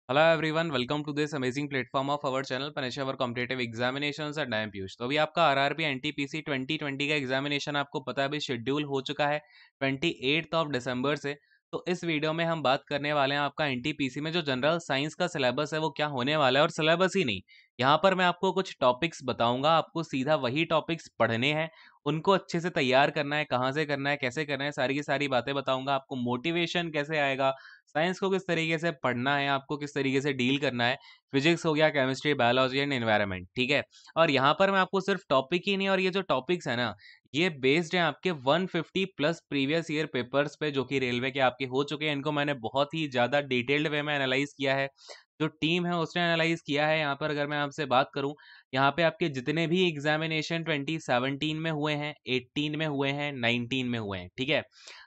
Hello everyone, welcome to this amazing platform of our channel Paneshwar competitive examinations at I Piyush. तो अभी आपका RRB NTPC 2020 का examination आपको पता है अभी शेड्यूल हो चुका है 28 दिसंबर से। तो इस वीडियो में हम बात करने वाले हैं आपका एनटीपीसी में जो जनरल साइंस का सिलेबस है वो क्या होने वाला है। और सिलेबस ही नहीं, यहाँ पर मैं आपको कुछ टॉपिक्स बताऊंगा, आपको सीधा वही टॉपिक्स पढ़ने हैं, उनको अच्छे से तैयार करना है, कहाँ से करना है, कैसे करना है, सारी की सारी बातें बताऊंगा। आपको मोटिवेशन कैसे आएगा, साइंस को किस तरीके से पढ़ना है, आपको किस तरीके से डील करना है, फिजिक्स हो गया, केमिस्ट्री, बायोलॉजी एंड एनवायरनमेंट, ठीक है। और यहाँ पर मैं आपको सिर्फ टॉपिक ही नहीं, और ये जो टॉपिक्स है ना, ये बेस्ड है आपके 150 प्लस प्रीवियस ईयर पेपर्स पे जो कि रेलवे के आपके हो चुके हैं। इनको मैंने बहुत ही ज़्यादा डिटेल्ड वे में एनालाइज किया है, जो टीम है उसने एनालाइज किया है। यहाँ पर अगर मैं आपसे बात करूँ, यहाँ पे आपके जितने भी एग्जामिनेशन 2017 में हुए हैं, 18 में हुए हैं, 19 में हुए हैं, ठीक है।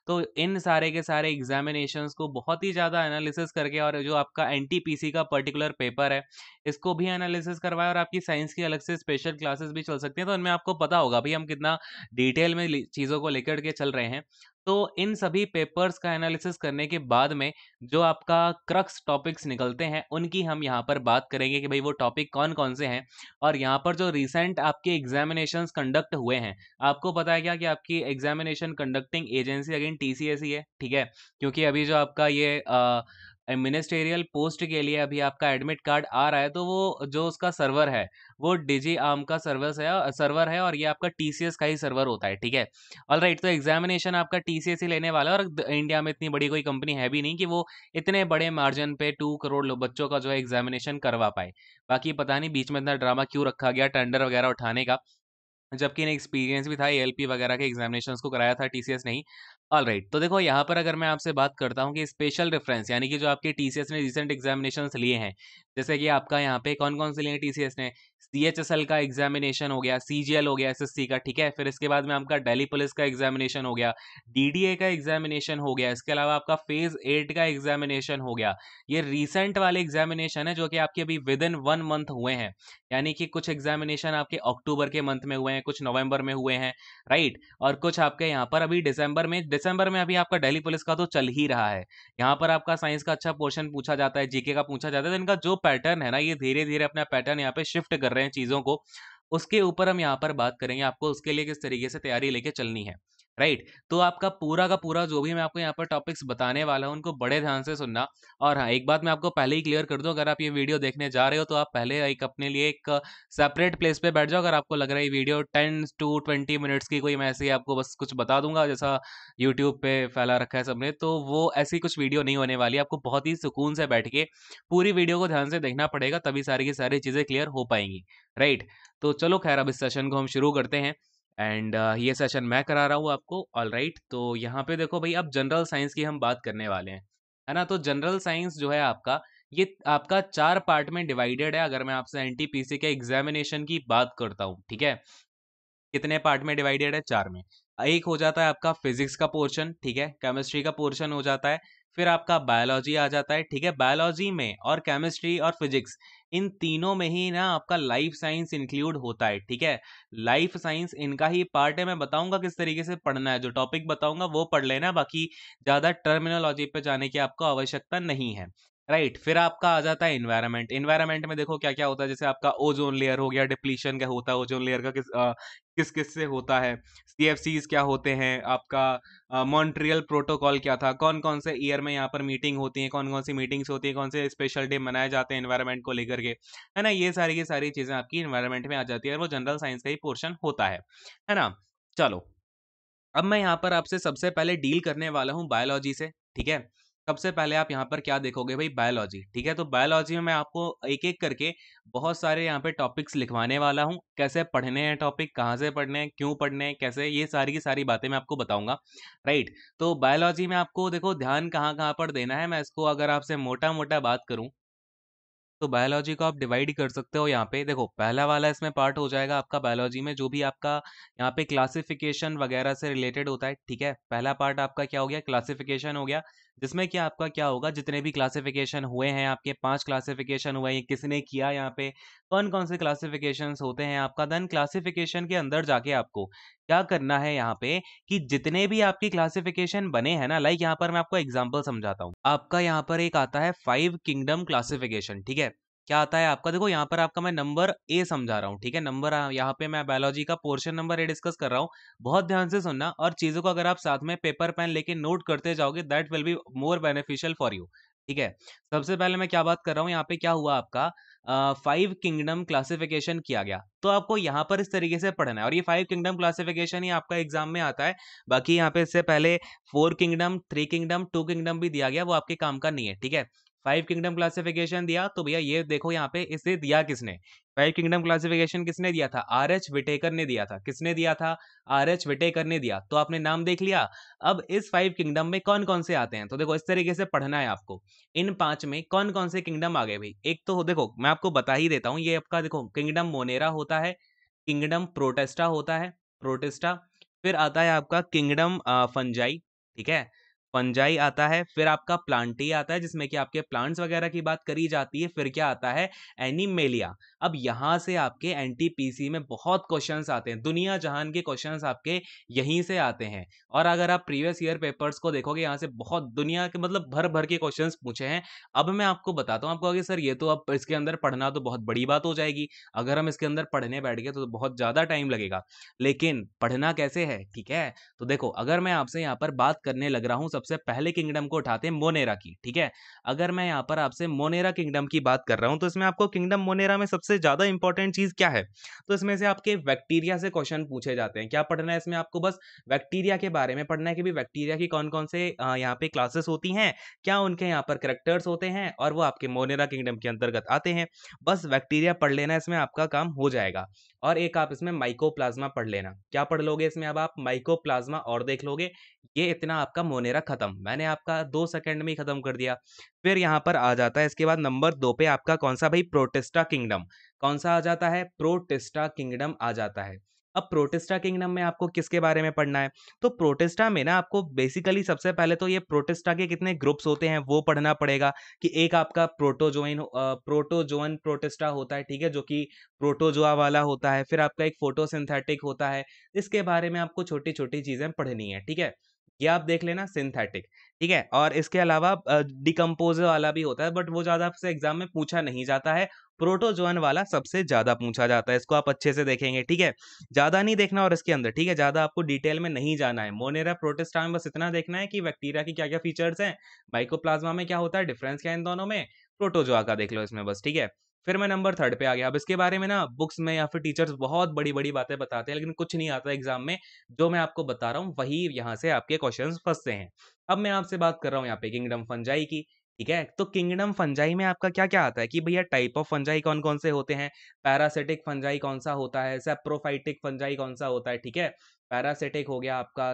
तो इन सारे के सारे एग्जामिनेशंस को बहुत ही ज़्यादा एनालिसिस करके, और जो आपका एनटीपीसी का पर्टिकुलर पेपर है इसको भी एनालिसिस करवाया, और आपकी साइंस की अलग से स्पेशल क्लासेस भी चल सकती हैं। तो उनमें आपको पता होगा भाई हम कितना डिटेल में चीज़ों को लेकर के चल रहे हैं। तो इन सभी पेपर्स का एनालिसिस करने के बाद में जो आपका क्रक्स टॉपिक्स निकलते हैं उनकी हम यहाँ पर बात करेंगे कि भाई वो टॉपिक कौन कौन से हैं। और यहाँ पर जो रिसेंट आपके एग्जामिनेशंस कंडक्ट हुए हैं, आपको पता है क्या कि आपकी examination conducting agency again TCS ही है, ठीक है। क्योंकि अभी जो आपका ये मिनिस्टेरियल पोस्ट के लिए अभी आपका एडमिट कार्ड आ रहा है, तो वो जो उसका सर्वर है वो डिजी आर्म का सर्वर है और ये आपका टीसीएस का ही सर्वर होता है, ठीक है। ऑलराइट, तो एग्जामिनेशन आपका टीसीएस ही लेने वाला है, और इंडिया में इतनी बड़ी कोई कंपनी है भी नहीं कि वो इतने बड़े मार्जिन पे 2 करोड़ बच्चों का जो है एग्जामिनेशन करवा पाए। बाकी पता नहीं बीच में इतना ड्रामा क्यों रखा गया टेंडर वगैरह उठाने का, जबकि इन्हें एक्सपीरियंस भी था, एएलपी वगैरह के एग्जामिनेशंस को कराया था, टीसीएस नहीं। ऑलराइट, तो देखो यहाँ पर अगर मैं आपसे बात करता हूँ कि स्पेशल रेफरेंस यानी कि जो आपके टीसीएस ने रिसेंट एग्जामिनेशंस लिए हैं, जैसे कि आपका यहाँ पे कौन कौन से लिए टीसीएस ने, सीएचएसएल का एग्जामिनेशन हो गया, सीजीएल हो गया एसएससी का, ठीक है। फिर इसके बाद में आपका दिल्ली पुलिस का एग्जामिनेशन हो गया, डीडीए का एग्जामिनेशन हो गया, इसके अलावा आपका फेज 8 का एग्जामिनेशन हो गया। ये रिसेंट वाले एग्जामिनेशन है जो कि आपके अभी विद इन 1 मंथ हुए हैं। यानी कि कुछ एग्जामिनेशन आपके अक्टूबर के मंथ में हुए हैं, कुछ नवंबर में हुए हैं, राइट। और कुछ आपके यहाँ पर अभी दिसंबर में अभी आपका दिल्ली पुलिस का तो चल ही रहा है। यहाँ पर आपका साइंस का अच्छा पोर्शन पूछा जाता है, जीके का पूछा जाता है। तो इनका जो पैटर्न है ना, ये धीरे धीरे अपना पैटर्न यहाँ पे शिफ्ट कर रहे हैं चीज़ों को। उसके ऊपर हम यहाँ पर बात करेंगे, आपको उसके लिए किस तरीके से तैयारी लेके चलनी है, राइट। तो आपका पूरा का पूरा जो भी मैं आपको यहाँ पर टॉपिक्स बताने वाला हूँ उनको बड़े ध्यान से सुनना। और हाँ, एक बात मैं आपको पहले ही क्लियर कर दूं, अगर आप ये वीडियो देखने जा रहे हो तो आप पहले एक अपने लिए एक सेपरेट प्लेस पे बैठ जाओ। अगर आपको लग रहा है ये वीडियो 10 to 20 मिनट्स की कोई, मैं ऐसे ही आपको बस कुछ बता दूंगा जैसा यूट्यूब पे फैला रखा है सबने, तो वो ऐसी कुछ वीडियो नहीं होने वाली। आपको बहुत ही सुकून से बैठ के पूरी वीडियो को ध्यान से देखना पड़ेगा, तभी सारी की सारी चीज़ें क्लियर हो पाएंगी, राइट। तो चलो खैर, अब इस सेशन को हम शुरू करते हैं। एंड ये सेशन मैं करा रहा हूँ आपको, ऑलराइट। तो यहाँ पे देखो भाई, अब जनरल साइंस की हम बात करने वाले हैं, है ना। तो जनरल साइंस जो है आपका, ये आपका 4 पार्ट में डिवाइडेड है। अगर मैं आपसे एनटीपीसी के एग्जामिनेशन की बात करता हूँ, ठीक है, कितने पार्ट में डिवाइडेड है, 4 में। एक हो जाता है आपका फिजिक्स का पोर्शन, ठीक है, केमिस्ट्री का पोर्शन हो जाता है, फिर आपका बायोलॉजी आ जाता है, ठीक है। बायोलॉजी में और केमिस्ट्री और फिजिक्स, इन तीनों में ही ना आपका लाइफ साइंस इंक्लूड होता है, ठीक है। लाइफ साइंस इनका ही पार्ट है। मैं बताऊंगा किस तरीके से पढ़ना है, जो टॉपिक बताऊंगा वो पढ़ लेना, बाकी ज्यादा टर्मिनोलॉजी पे जाने की आपको आवश्यकता नहीं है, राइट। फिर आपका आ जाता है इन्वायरमेंट। इन्वायरमेंट में देखो क्या क्या होता है, जैसे आपका ओजोन लेयर हो गया, डिप्लीशन क्या होता है ओजोन लेयर का, किस किस से होता है, सीएफसीज क्या होते हैं, आपका मॉन्ट्रियल प्रोटोकॉल क्या था, कौन कौन से ईयर में यहाँ पर मीटिंग होती है, कौन कौन सी मीटिंग्स होती है, कौन से स्पेशल डे मनाए जाते हैं एनवायरनमेंट को लेकर के, है ना। ये सारी की सारी चीजें आपकी इन्वायरमेंट में आ जाती है, और वो जनरल साइंस का ही पोर्शन होता है ना। चलो, अब मैं यहाँ पर आपसे सबसे पहले डील करने वाला हूँ बायोलॉजी से, ठीक है। सबसे पहले आप यहाँ पर क्या देखोगे भाई, बायोलॉजी, ठीक है। तो बायोलॉजी में मैं आपको एक एक करके बहुत सारे यहाँ पे टॉपिक्स लिखवाने वाला हूँ, कैसे पढ़ने हैं टॉपिक, कहाँ से पढ़ने हैं, क्यों पढ़ने हैं, कैसे, ये सारी की सारी बातें मैं आपको बताऊंगा, राइट। तो बायोलॉजी में आपको देखो ध्यान कहाँ कहाँ पर देना है, मैं इसको अगर आपसे मोटा मोटा बात करूँ, तो बायोलॉजी को आप डिवाइड कर सकते हो। यहाँ पे देखो, पहला वाला इसमें पार्ट हो जाएगा आपका बायोलॉजी में जो भी आपका यहाँ पे क्लासिफिकेशन वगैरह से रिलेटेड होता है, ठीक है। पहला पार्ट आपका क्या हो गया, क्लासिफिकेशन हो गया। जिसमें कि आपका क्या होगा, जितने भी क्लासिफिकेशन हुए हैं आपके, 5 क्लासिफिकेशन हुए हैं, किसने किया यहाँ पे, कौन-कौन से क्लासिफिकेशंस होते हैं आपका, देन क्लासिफिकेशन के अंदर जाके आपको क्या करना है यहाँ पे कि जितने भी आपकी क्लासिफिकेशन बने हैं ना, लाइक यहाँ पर मैं आपको एग्जांपल समझाता हूँ। आपका यहाँ पर एक आता है 5 किंगडम क्लासिफिकेशन, ठीक है? क्या आता है आपका, देखो यहाँ पर आपका मैं नंबर ए समझा रहा हूँ, ठीक है? नंबर यहाँ पे मैं बायोलॉजी का पोर्शन नंबर ए डिस्कस कर रहा हूँ। बहुत ध्यान से सुनना, और चीजों को अगर आप साथ में पेपर पेन लेके नोट करते जाओगे, that will be more beneficial for you, ठीक है? सबसे पहले मैं क्या बात कर रहा हूँ, यहाँ पे क्या हुआ आपका, 5 किंगडम क्लासिफिकेशन किया गया, तो आपको यहाँ पर इस तरीके से पढ़ना है, और ये 5 किंगडम क्लासिफिकेशन ही आपका एग्जाम में आता है। बाकी यहाँ पे इससे पहले 4 किंगडम, 3 किंगडम, 2 किंगडम भी दिया गया, वो आपके काम का नहीं है, ठीक है? 5 किंगडम क्लासिफिकेशन दिया, तो भैया ये देखो यहाँ पे इसे दिया किसने, 5 किंगडम क्लासिफिकेशन किसने दिया था, आर एच विटेकर ने दिया था। किसने दिया था, आर एच विटेकर ने दिया। तो आपने नाम देख लिया। अब इस 5 किंगडम में कौन कौन से आते हैं, तो देखो इस तरीके से पढ़ना है आपको। इन 5 में कौन कौन से किंगडम आ गए भाई, एक तो देखो मैं आपको बता ही देता हूँ, ये आपका देखो किंगडम मोनेरा होता है, किंगडम प्रोटेस्टा होता है, प्रोटेस्टा। फिर आता है आपका किंगडम फंजाई, ठीक है? फंजाई आता है, फिर आपका प्लांटी आता है, जिसमें कि आपके प्लांट्स वगैरह की बात करी जाती है। फिर क्या आता है, एनिमेलिया। अब यहाँ से आपके एनटीपीसी में बहुत क्वेश्चंस आते हैं, दुनिया जहान के क्वेश्चंस आपके यहीं से आते हैं। और अगर आप प्रीवियस ईयर पेपर्स को देखोगे, यहाँ से बहुत दुनिया के मतलब भर भर के क्वेश्चंस पूछे हैं। अब मैं आपको बताता हूँ, आपको कहोगे सर ये तो अब इसके अंदर पढ़ना तो बहुत बड़ी बात हो जाएगी, अगर हम इसके अंदर पढ़ने बैठ गए तो बहुत ज़्यादा टाइम लगेगा। लेकिन पढ़ना कैसे है, ठीक है? तो देखो, अगर मैं आपसे यहाँ पर बात करने लग रहा हूँ, सबसे पहले किंगडम को उठाते हैं मोनेरा की, ठीक है? अगर मैं यहाँ पर आपसे मोनेरा किंगडम की बात कर रहा हूँ, तो इसमें आपको किंगडम मोनेरा में सबसे ज़्यादा इंपॉर्टेंट चीज़ क्या है? तो इसमें से आपके बैक्टीरिया से क्वेश्चन पूछे जाते हैं। क्या पढ़ना है इसमें आपको, बस बैक्टीरिया के बारे में पढ़ना है कि भी बैक्टीरिया की कौन-कौन से यहाँ पे क्लासेस होती हैं, क्या उनके यहाँ पर कैरेक्टर्स होते हैं, और वो आपके मोनेरा किंगडम के अंतर्गत आते हैं। बस बैक्टीरिया पढ़ लेना, इसमें आपका काम हो जाएगा। और एक आप इसमें माइकोप्लाज्मा पढ़ लेना। क्या पढ़ लोगे इसमें, अब आप माइकोप्लाज्मा और देख लोगे, ये इतना आपका मोनेरा खत्म। मैंने आपका 2 सेकंड में ही खत्म कर दिया। फिर यहाँ पर आ जाता है इसके बाद नंबर 2 पे आपका कौन-सा भाई, प्रोटिस्टा किंगडम। कौन-सा आ जाता है, प्रोटिस्टा किंगडम आ जाता है। अब प्रोटिस्टा किंगडम में आपको किसके बारे में पढ़ना है? तो प्रोटिस्टा में ना आपको बेसिकली सबसे पहले तो ये प्रोटिस्टा के कितने ग्रुप्स होते हैं वो पढ़ना पड़ेगा, कि एक आपका प्रोटोजोअन प्रोटिस्टा होता है, ठीक है? जो कि प्रोटोजोआ वाला होता है। फिर आपका एक फोटोसिंथेटिक होता है। इसके बारे में आपको छोटी-छोटी चीज़ें पढ़नी है, ठीक है? ये आप देख लेना सिंथेटिक, ठीक है? और इसके अलावा डिकम्पोज़र वाला भी होता है, बट वो ज़्यादा आपसे एग्ज़ाम में पूछा नहीं जाता है। प्रोटोजोअन वाला सबसे ज़्यादा पूछा जाता है, इसको आप अच्छे से देखेंगे, ठीक है? ज़्यादा नहीं देखना और इसके अंदर, ठीक है? ज़्यादा आपको डिटेल में नहीं जाना है। मोनेरा, प्रोटिस्टा में बस इतना देखना है कि बैक्टीरिया की क्या-क्या फीचर्स हैं, माइकोप्लाज्मा में क्या होता है, डिफरेंस क्या है इन दोनों में, प्रोटोजोआ का देख लो इसमें बस, ठीक है? फिर मैं नंबर 3 पे आ गया। अब इसके बारे में ना बुक्स में या फिर टीचर्स बहुत बड़ी-बड़ी बातें बताते हैं, लेकिन कुछ नहीं आता एग्ज़ाम में। जो मैं आपको बता रहा हूँ, वही यहाँ से आपके क्वेश्चंस फँसते हैं। अब मैं आपसे बात कर रहा हूँ यहाँ पे किंगडम फंजाई की, ठीक है? तो किंगडम फंजाई में आपका क्या-क्या आता है कि भैया टाइप ऑफ फंजाई कौन-कौन से होते हैं, पैरासिटिक फंजाई कौन-सा होता है, सैप्रोफाइटिक फंजाई कौन-सा होता है, ठीक है? पैरासिटिक हो गया आपका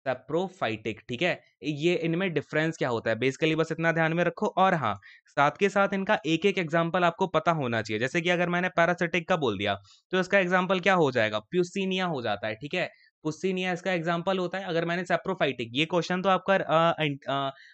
सैप्रोफाइटिक, ठीक है? ये इनमें डिफरेंस क्या होता है? बेसिकली बस इतना ध्यान में रखो, और हाँ, साथ के साथ इनका एक-एक एग्ज़ाम्पल आपको पता होना चाहिए। जैसे कि अगर मैंने पैरासिटिक का बोल दिया, तो इसका एग्ज़ाम्पल क्या हो जाएगा? प्यूसिनिया हो जाता है, ठीक है? पुस्सिनिया इसका एग्ज़ाम्पल होता है। अगर मैंने सैप्रोफाइटिक, ये क्वेश्चन तो आपका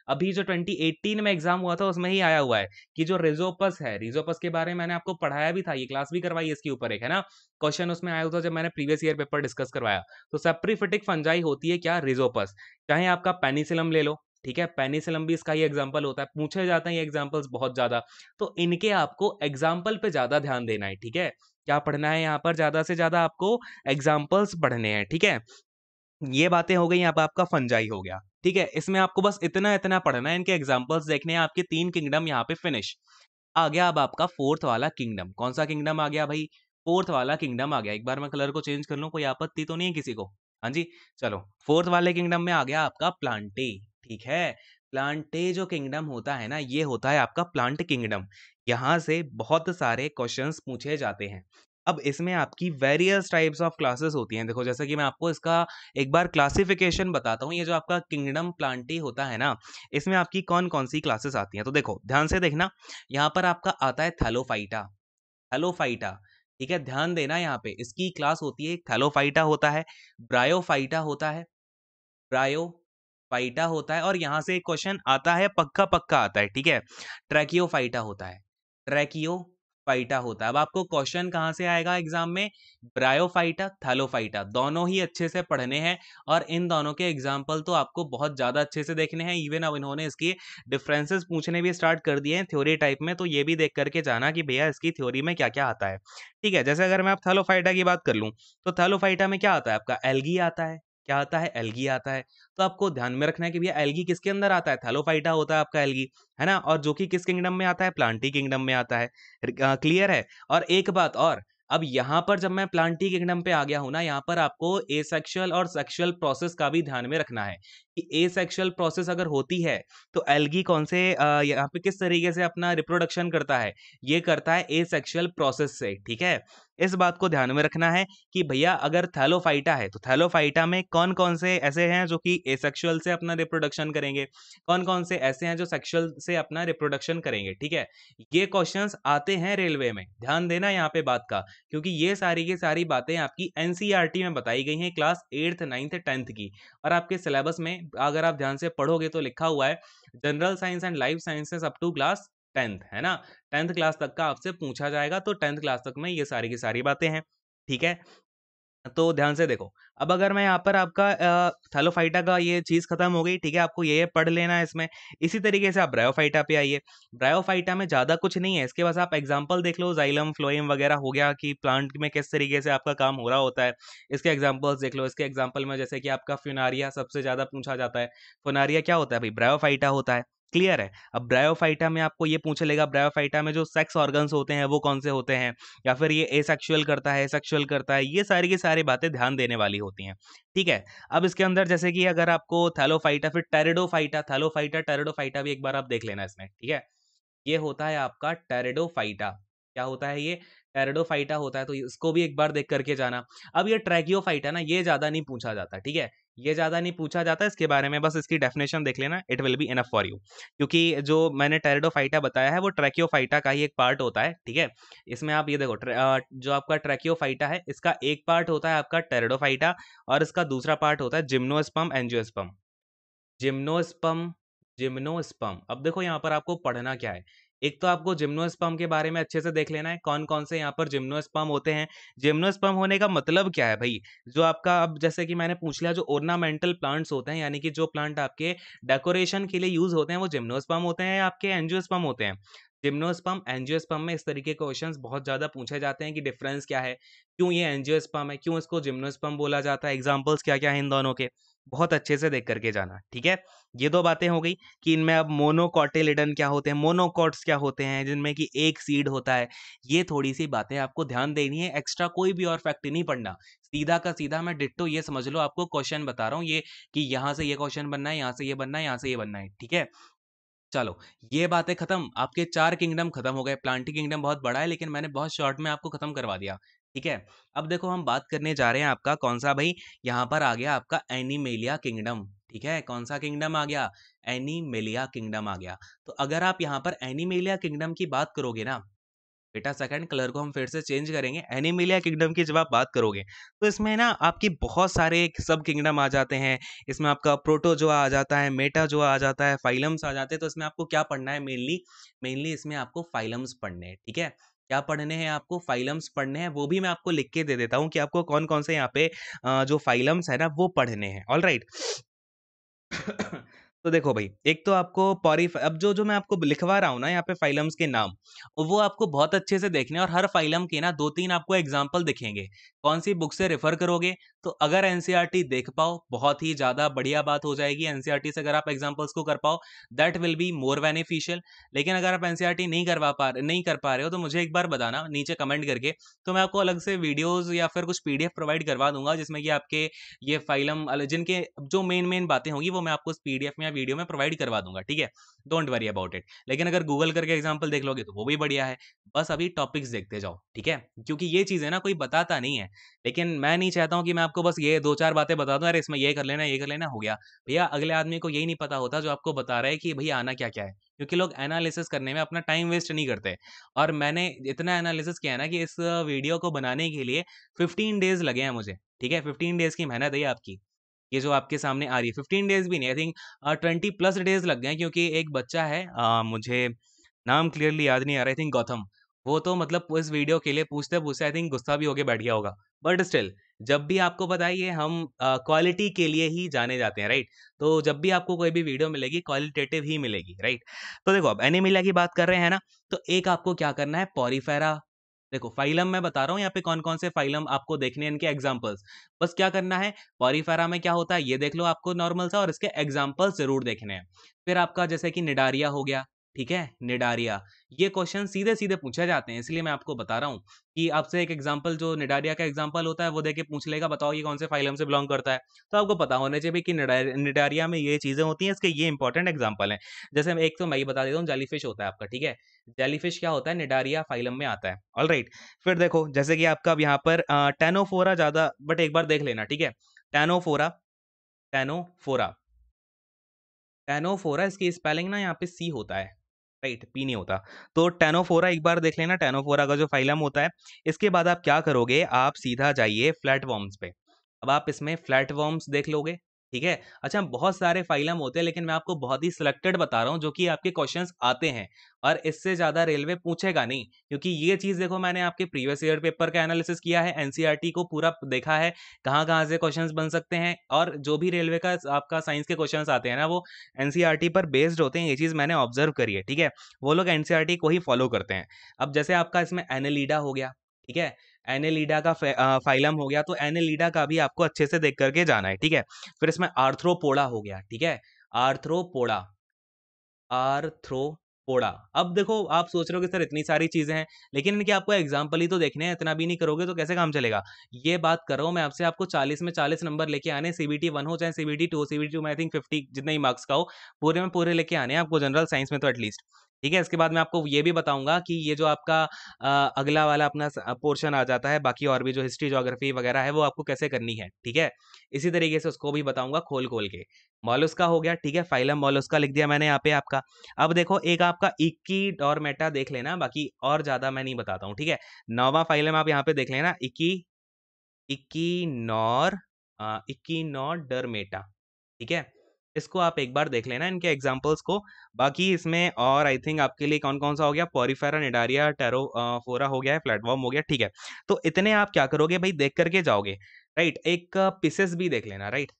अभी जो 2018 में एग्ज़ाम हुआ था उसमें ही आया हुआ है, कि जो रिज़ोपस है, रिज़ोपस के बारे में मैंने आपको पढ़ाया भी था, ये क्लास भी करवाई है इसके ऊपर एक, है ना? क्वेश्चन उसमें आया हुआ था जब मैंने प्रीवियस ईयर पेपर डिस्कस करवाया। तो सैप्रोफिटिक फंजाई होती है क्या, रिज़ोपस। चाहे आपका पेनिसिलम ले लो, ठीक है? पेनिसिलम भी इसका ही एग्ज़ाम्पल होता है, पूछे जाते हैं ये एग्ज़ाम्पल्स बहुत ज़्यादा। तो इनके आपको एग्ज़ाम्पल पे ज़्यादा ध्यान देना है, ठीक है? क्या पढ़ना है यहाँ पर, ज़्यादा से ज़्यादा आपको एग्ज़ाम्पल्स पढ़ने हैं, ठीक है? ये बातें हो गई, अब आपका फंजाई हो गया, ठीक है? इसमें आपको बस इतना-इतना पढ़ना है, इनके एग्ज़ाम्पल्स देखने हैं, आपके 3 किंगडम यहाँ पे फिनिश। आ गया अब आपका 4th वाला किंगडम। कौन-सा किंगडम आ गया भाई? 4th वाला किंगडम आ गया। एक बार मैं कलर को चेंज कर लूँ, कोई आपत्ति तो नहीं है किसी को? हाँ जी, चलो 4th वाले किंगडम में आ गया आपका प्लांटे, ठीक है? प्लांटे जो किंगडम होता है ना, ये होता है आपका प्लांट किंगडम। यहाँ से बहुत सारे क्वेश्चंस पूछे जाते हैं। अब इसमें आपकी वेरियस टाइप्स ऑफ क्लासेस होती हैं। देखो, जैसे कि मैं आपको इसका एक बार क्लासिफिकेशन बताता हूँ। ये जो आपका किंगडम प्लांटे होता है ना, इसमें आपकी कौन-कौन सी क्लासेस आती हैं? तो देखो, ध्यान से देखना। यहाँ पर आपका आता है थैलोफाइटा, थैलोफाइटा, ठीक है? ध्यान देना यहाँ पे, इसकी क्लास होती है, थैलोफाइटा होता है, ब्रायोफाइटा होता है, ब्रायो फाइटा होता है, और यहाँ से एक क्वेश्चन आता है, पक्का पक्का आता है, ठीक है। ट्रैकियोफाइटा होता है, ट्रैकियोफाइटा होता है। अब आपको क्वेश्चन कहाँ से आएगा एग्जाम में? ब्रायोफाइटा, थैलोफाइटा, दोनों ही अच्छे से पढ़ने हैं, और इन दोनों के एग्जाम्पल तो आपको बहुत ज्यादा अच्छे से देखने हैं। इवन अब इन्होंने इसकी डिफरेंसेस पूछने भी स्टार्ट कर दिए हैं थ्योरी टाइप में, तो ये भी देख करके जाना कि भैया इसकी थ्योरी में क्या क्या आता है, ठीक है। जैसे अगर मैं आप थैलोफाइटा की बात कर लूँ, तो थैलोफाइटा में क्या आता है आपका? एल्गी आता है। क्या आता है? एल्गी आता है। तो आपको ध्यान में रखना है कि भैया एल्गी किसके अंदर आता है? थैलोफाइटा होता है आपका एल्गी, है ना? और जो कि किस किंगडम में आता है? प्लांटी किंगडम में आता है। क्लियर है? और एक बात और, अब यहाँ पर जब मैं प्लांटी किंगडम पे आ गया हूँ ना, यहाँ पर आपको एसेक्सुअल और सेक्सुअल प्रोसेस का भी ध्यान में रखना है कि एसेक्सुअल प्रोसेस अगर होती है तो एल्गी कौन से यहाँ पे किस तरीके से अपना रिप्रोडक्शन करता है? ये करता है एसेक्सुअल प्रोसेस से, ठीक है। इस बात को ध्यान में रखना है कि भैया अगर थैलोफाइटा है तो थैलोफाइटा में कौन कौन से ऐसे हैं जो कि एसेक्सुअल से अपना रिप्रोडक्शन करेंगे, कौन कौन से ऐसे हैं जो सेक्सुअल से अपना रिप्रोडक्शन करेंगे, ठीक है। ये क्वेश्चंस आते हैं रेलवे में, ध्यान देना यहाँ पे बात का, क्योंकि ये सारी की सारी बातें आपकी एनसीईआरटी में बताई गई हैं क्लास 8th 9th 10th की। और आपके सिलेबस में अगर आप ध्यान से पढ़ोगे तो लिखा हुआ है general science and life sciences up to class 10th, है ना? 10th क्लास तक का आपसे पूछा जाएगा, तो 10th क्लास तक में ये सारी की सारी बातें हैं, ठीक है। तो ध्यान से देखो, अब अगर मैं यहाँ पर आपका थैलोफाइटा का ये चीज़ खत्म हो गई, ठीक है, आपको ये पढ़ लेना है इसमें। इसी तरीके से आप ब्रायोफाइटा पे आइए। ब्रायोफाइटा में ज़्यादा कुछ नहीं है, इसके बस आप एग्जांपल देख लो, जाइलम, फ्लोएम वगैरह हो गया कि प्लांट में किस तरीके से आपका काम हो रहा होता है। इसके एग्जांपल्स देख लो। इसके एग्जांपल में जैसे कि आपका फ्यूनारिया सबसे ज़्यादा पूछा जाता है। फ्यूनारिया क्या होता है भाई? ब्रायोफाइटा होता है। क्लियर है? अब ब्रायोफाइटा में आपको ये पूछ लेगा, ब्रायोफाइटा में जो सेक्स ऑर्गन्स होते हैं वो कौन से होते हैं, या फिर ये एसेक्सुअल करता है, सेक्सुअल करता है, ये सारी की सारी बातें ध्यान देने वाली होती हैं, ठीक है। अब इसके अंदर जैसे कि अगर आपको थैलोफाइटा, फिर टेरिडोफाइटा, थैलोफाइटा, टेरिडोफाइटा भी एक बार आप देख लेना इसमें, ठीक है। ये होता है आपका टेरिडोफाइटा। क्या होता है ये? टेरिडोफाइटा होता है, तो इसको भी एक बार देख करके जाना। अब ये ट्रैकियोफाइटा ना, ये ज़्यादा नहीं पूछा जाता, ठीक है? ये ज़्यादा नहीं पूछा जाता इसके बारे में, बस इसकी डेफिनेशन देख लेना, it will be enough for you. क्योंकि जो मैंने टेरिडोफाइटा बताया है वो ट्रैकियोफाइटा का ही एक पार्ट होता है, ठीक है? इसमें आप ये देखो, जो आपका ट्रैकियोफाइटा है, इसका एक पार्ट होता है आपका टेरिडोफाइटा, और इसका दूसरा पार्ट होता है जिम्नोस्पर्म, एंजियोस्पर्म। Gymnosperm, gymnosperm. अब देखो यहाँ पर आपको पढ़ना क्या है। एक तो आपको जिम्नोस्पर्म के बारे में अच्छे से देख लेना है, कौन-कौन से यहाँ पर जिम्नोस्पर्म होते हैं। जिम्नोस्पर्म होने का मतलब क्या है भई? जो आपका, अब जैसे कि मैंने पूछ लिया, जो ऑर्नामेंटल प्लांट्स होते हैं, यानी कि जो प्लांट आपके डेकोरेशन के लिए यूज़ होते हैं, वो जिम्नोस्पर्म होते हैं या आपके एंजियोस्पर्म होते हैं? जिम्नोस्पर्म, एंजियोस्पर्म में इस तरीके के क्वेश्चंस बहुत ज़्यादा पूछे जाते हैं कि डिफरेंस क्या है? क्यों ये एंजियोस्पर्म है? क्यों इसको जिम्नोस्पर्म बोला जाता है? एग्ज़ाम्पल्स क्या-क्या हैं इन दोनों के? बहुत अच्छे से देख करके जाना, ठीक है? ये 2 बातें हो गई कि इनमें अब मोनोकोटिलिडन क्या होते हैं, मोनोकोट्स क्या होते हैं, जिनमें कि एक सीड होता है। ये थोड़ी-सी बातें आपको ध्यान देनी है, एक्स्ट्रा कोई भी और फैक्ट नहीं पढ़ना। सीधा का सीधा मैं डिट्टो ये समझ लो आपको क्वेश्चन बता रहा हूँ, ये कि यहाँ से ये क्वेश्चन बनना है, यहाँ से ये बनना है, यहाँ से ये बनना है, ठीक है? चलो, ये बातें खत्म, आपके 4 किंगडम खत्म हो गए। प्लांटी किंगडम बहुत बड़ा है, लेकिन मैंने बहुत शॉर्ट में आपको खत्म करवा दिया, ठीक है। अब देखो हम बात करने जा रहे हैं आपका कौन-सा भई, यहाँ पर आ गया आपका एनिमेलिया किंगडम, ठीक है। कौन-सा किंगडम आ गया? एनिमेलिया किंगडम आ गया। तो अगर आप यहाँ पर एनिमेलिया किंगडम की बात करोगे ना, बेटा सेकंड कलर को हम फिर से चेंज करेंगे। एनिमेलिया किंगडम की जब आप बात करोगे, तो इसमें ना आपकी बहुत सारे सब किंगडम आ जाते हैं। इसमें आपका प्रोटोजोआ आ जाता है, मेटाजोआ आ जाता है, फाइलम्स आ जाते हैं। तो इसमें आपको क्या पढ़ना है मेनली? मेनली इसमें आपको फाइलम्स पढ़ने हैं, ठीक है? क्या पढ़ने हैं आपको? फाइलम्स पढ़ने हैं। वो भी मैं आपको लिख के दे देता हूँ कि आपको कौन-कौन से यहाँ पे जो फाइलम्स है ना वो पढ़ने हैं। ऑलराइट? तो देखो भाई, एक तो आपको पॉरीफ अब जो मैं आपको लिखवा रहा हूँ ना यहाँ पे फाइलम्स के नाम, वो आपको बहुत अच्छे से देखने हैं, और हर फाइलम के ना 2-3 आपको एग्जाम्पल दिखेंगे। कौन सी बुक से रेफर करोगे? तो अगर एनसीईआरटी देख पाओ, बहुत ही ज़्यादा बढ़िया बात हो जाएगी। एनसीईआरटी से अगर आप एग्जाम्पल्स को कर पाओ, that will be more beneficial. लेकिन अगर आप एनसीईआरटी नहीं कर पा रहे हो, तो मुझे एक बार बताना नीचे कमेंट करके, तो मैं आपको अलग से वीडियोज़ या फिर कुछ पीडीएफ प्रोवाइड करवा दूँगा, जिसमें कि आपके ये फाइलम जिनके जो मेन बातें होंगी वो मैं आपको इस पीडीएफ में या वीडियो में प्रोवाइड करवा दूंगा, ठीक है। Don't worry about it. लेकिन अगर गूगल करके एग्जांपल देख लोगे तो वो भी बढ़िया है। बस अभी टॉपिक्स देखते जाओ, ठीक है, क्योंकि ये चीजें ना कोई बताता नहीं है। लेकिन मैं नहीं चाहता हूँ कि मैं आपको बस ये 2-4 बातें बता दूं, अरे इसमें ये कर लेना हो गया। भैया अगले आदमी को यही नहीं पता होता जो आपको बता रहा है कि भैया आना क्या क्या है, क्योंकि लोग एनालिसिस करने में अपना टाइम वेस्ट नहीं करते। और मैंने इतना एनालिसिस किया है ना कि इस वीडियो को बनाने के लिए 15 डेज लगे हैं मुझे, ठीक है। 15 डेज की मेहनत है ये आपकी। ये जो आपके सामने आ रही है 15 डेज भी नहीं, आई थिंक 20 प्लस डेज लग गए, क्योंकि एक बच्चा है, मुझे नाम क्लियरली याद नहीं आ रहा, आई थिंक गौतम, वो तो मतलब इस वीडियो के लिए पूछते पूछते आई थिंक गुस्सा भी होके बैठ गया होगा। बट स्टिल, जब भी आपको बताइए हम क्वालिटी के लिए ही जाने जाते हैं, राइट? तो जब भी आपको कोई भी वीडियो मिलेगी क्वालिटेटिव ही मिलेगी, राइट? तो देखो, अब एनीमिलिया की बात कर रहे हैं ना, तो एक आपको क्या करना है, पॉरीफेरा, देखो फाइलम मैं बता रहा हूँ यहाँ पे कौन कौन से फाइलम आपको देखने हैं, इनके एग्जांपल्स, बस क्या करना है, पॉरीफेरा में क्या होता है ये देख लो आपको नॉर्मल सा, और इसके एग्जांपल्स जरूर देखने हैं। फिर आपका जैसे कि निडारिया हो गया, ठीक है, निडारिया, ये क्वेश्चन सीधे सीधे पूछे जाते हैं, इसलिए मैं आपको बता रहा हूँ कि आपसे एक एग्जांपल जो निडारिया का एग्जांपल होता है वो देके पूछ लेगा, बताओ ये कौन से फाइलम से बिलोंग करता है, तो आपको पता होने चाहिए कि निडारिया में ये चीजें होती हैं, इसके ये इंपॉर्टेंट एग्जांपल हैं। जैसे एक तो मैं ही बता देता हूँ, जेलीफिश होता है आपका, ठीक है, जेलीफिश क्या होता है, निडारिया फाइलम में आता है, ऑलराइट। फिर देखो जैसे कि आपका अब यहाँ पर टेनोफोरा ज्यादा, बट एक बार देख लेना, ठीक है, टेनोफोरा, टेनोफोरा, टेनोफोरा, इसकी स्पेलिंग ना यहाँ पे सी होता है, राइट, पी नहीं होता। तो टेनोफोरा एक बार देख लेना, टेनोफोरा का जो फाइलम होता है। इसके बाद आप क्या करोगे, आप सीधा जाइए फ्लैट वर्म्स पे। अब आप इसमें फ्लैट वर्म्स देख लोगे, ठीक है। अच्छा, बहुत सारे फाइलम होते हैं, लेकिन मैं आपको बहुत ही सिलेक्टेड बता रहा हूँ जो कि आपके क्वेश्चंस आते हैं, और इससे ज्यादा रेलवे पूछेगा नहीं, क्योंकि ये चीज देखो मैंने आपके प्रीवियस ईयर पेपर का एनालिसिस किया है, एनसीईआरटी को पूरा देखा है, कहाँ कहाँ से क्वेश्चंस बन सकते हैं, और जो भी रेलवे का आपका साइंस के क्वेश्चंस आते हैं ना, वो एनसीईआरटी पर बेस्ड होते हैं, ये चीज मैंने ऑब्जर्व करी है, ठीक है। वो लोग एनसीईआरटी को ही फॉलो करते हैं। अब जैसे आपका इसमें एनेलिडा हो गया, ठीक है, एनेलिडा का फाइलम हो गया, तो एनेलिडा का भी आपको अच्छे से देख करके जाना है, ठीक है। फिर इसमें आर्थ्रोपोडा हो गया, ठीक है, आर्थ्रोपोडा, आर्थ्रोपोडा। अब देखो आप सोच रहे हो कि सर इतनी सारी चीजें हैं, लेकिन इनके आपको एग्जाम्पल ही तो देखने हैं, इतना भी नहीं करोगे तो कैसे काम चलेगा। ये बात कर रहा हूं मैं आपसे, आपको 40 में 40 नंबर लेके आने, सीबीटी 1 हो चाहे सीबीटी 2, सीबीटी 2 में आई थिंक 50 जितने ही मार्क्स का हो, पूरे में पूरे लेके आने हैं आपको, जनरल साइंस में तो एटलीस्ट, ठीक है। इसके बाद मैं आपको ये भी बताऊंगा कि ये जो आपका अगला वाला अपना पोर्शन आ जाता है, बाकी और भी जो हिस्ट्री ज्योग्राफी वगैरह है वो आपको कैसे करनी है, ठीक है। इसी तरीके से उसको भी बताऊंगा खोल खोल के। मॉलस्का हो गया, ठीक है, फाइलम मॉलस्का लिख दिया मैंने यहाँ पे आपका। अब देखो एक आपका इक्कीडोर्मेटा देख लेना, बाकी और ज्यादा मैं नहीं बताता हूँ, ठीक है। नौवां फाइलम आप यहाँ पे देख लेना, इक्कीनोर इक्कीनोडर्मेटा, ठीक है। इसको आप एक बार देख लेना, इनके एग्जांपल्स को। बाकी इसमें और आई थिंक आपके लिए कौन कौन सा हो गया, पॉरीफेरा, निडारिया, टेरोफोरा हो गया है, फ्लैटवर्म हो गया, ठीक है। तो इतने आप क्या करोगे भाई, देख करके जाओगे, राइट। एक पिसेस भी देख लेना, राइट,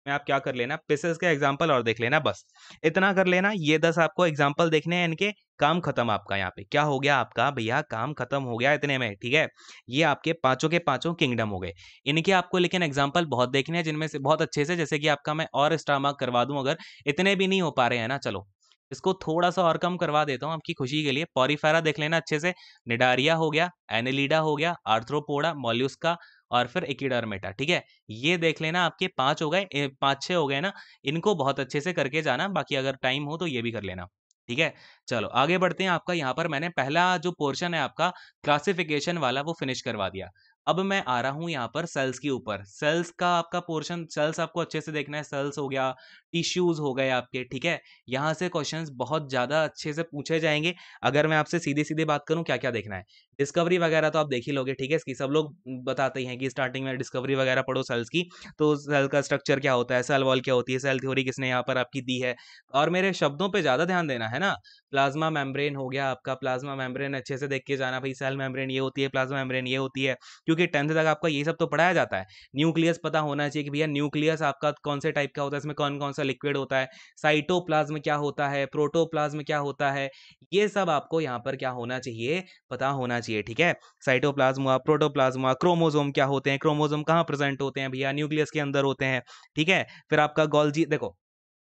में आप क्या कर लेना, पिसेस के एग्जाम्पल और देख लेना, बस इतना कर लेना। ये 10 आपको एग्जाम्पल देखने हैं इनके, काम खत्म आपका। यहाँ पे क्या हो गया आपका भैया, काम खत्म हो गया इतने में, ठीक है। ये आपके पांचों के पांचों किंगडम हो गए। इनके आपको लेकिन एग्जाम्पल बहुत देखने हैं, जिनमें से बहुत अच्छे से, जैसे कि आपका मैं और स्टार मार्क करवा दूं, अगर इतने भी नहीं हो पा रहे हैं ना, चलो इसको थोड़ा सा और कम करवा देता हूँ आपकी खुशी के लिए। पॉरीफेरा देख लेना अच्छे से, निडारिया हो गया, एनेलिडा हो गया, आर्थ्रोपोडा, मॉल्यूस्का, और फिर एकिडर्मेटा, ठीक है। ये देख लेना, आपके 5 हो गए, 5-6 हो गए ना। इनको बहुत अच्छे से करके जाना, बाकी अगर टाइम हो तो ये भी कर लेना, ठीक है। चलो आगे बढ़ते हैं। आपका यहाँ पर मैंने पहला जो पोर्शन है आपका क्लासिफिकेशन वाला वो फिनिश करवा दिया। अब मैं आ रहा हूँ यहाँ पर सेल्स के ऊपर। सेल्स का आपका पोर्शन, सेल्स आपको अच्छे से देखना है, सेल्स हो गया, टिश्यूज हो गए आपके, ठीक है। यहाँ से क्वेश्चंस बहुत ज्यादा अच्छे से पूछे जाएंगे। अगर मैं आपसे सीधी सीधी बात करूँ, क्या क्या देखना है, डिस्कवरी वगैरह तो आप देख ही लोगे, ठीक है। इसकी सब लोग बताते ही हैं कि स्टार्टिंग में डिस्कवरी वगैरह पढ़ो सेल्स की, तो सेल का स्ट्रक्चर क्या होता है, सेल वॉल क्या होती है, सेल थ्योरी किसने यहाँ पर आपकी दी है, और मेरे शब्दों पे ज्यादा ध्यान देना है ना। प्लाज्मा मेम्ब्रेन हो गया आपका, प्लाज्मा मेम्ब्रेन अच्छे से देख के जाना भाई, सेल मेम्ब्रेन ये होती है, प्लाज्मा मेम्ब्रेन ये होती है, क्योंकि 10th तक आपका ये सब तो पढ़ाया जाता है। न्यूक्लियस पता होना चाहिए कि भैया न्यूक्लियस आपका कौन से टाइप का होता है, इसमें कौन कौन सा लिक्विड होता है, साइटोप्लाज्म क्या होता है, प्रोटोप्लाज्म क्या होता है, ये सब आपको यहाँ पर क्या होना चाहिए, पता होना चाहिए, ठीक है। साइटोप्लाज्म हुआ, प्रोटोप्लाज्म हुआ, क्रोमोसोम क्या होते हैं, क्रोमोसोम कहाँ प्रेजेंट होते हैं भैया, न्यूक्लियस के अंदर होते हैं, ठीक है। फिर आपका गोल्जी देखो,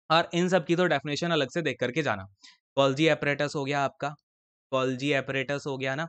और इन सब की तो डेफिनेशन अलग से देख करके जाना। गोल्जी एपरेटस हो गया आपका, गोल्जी एपरेटस हो गया ना,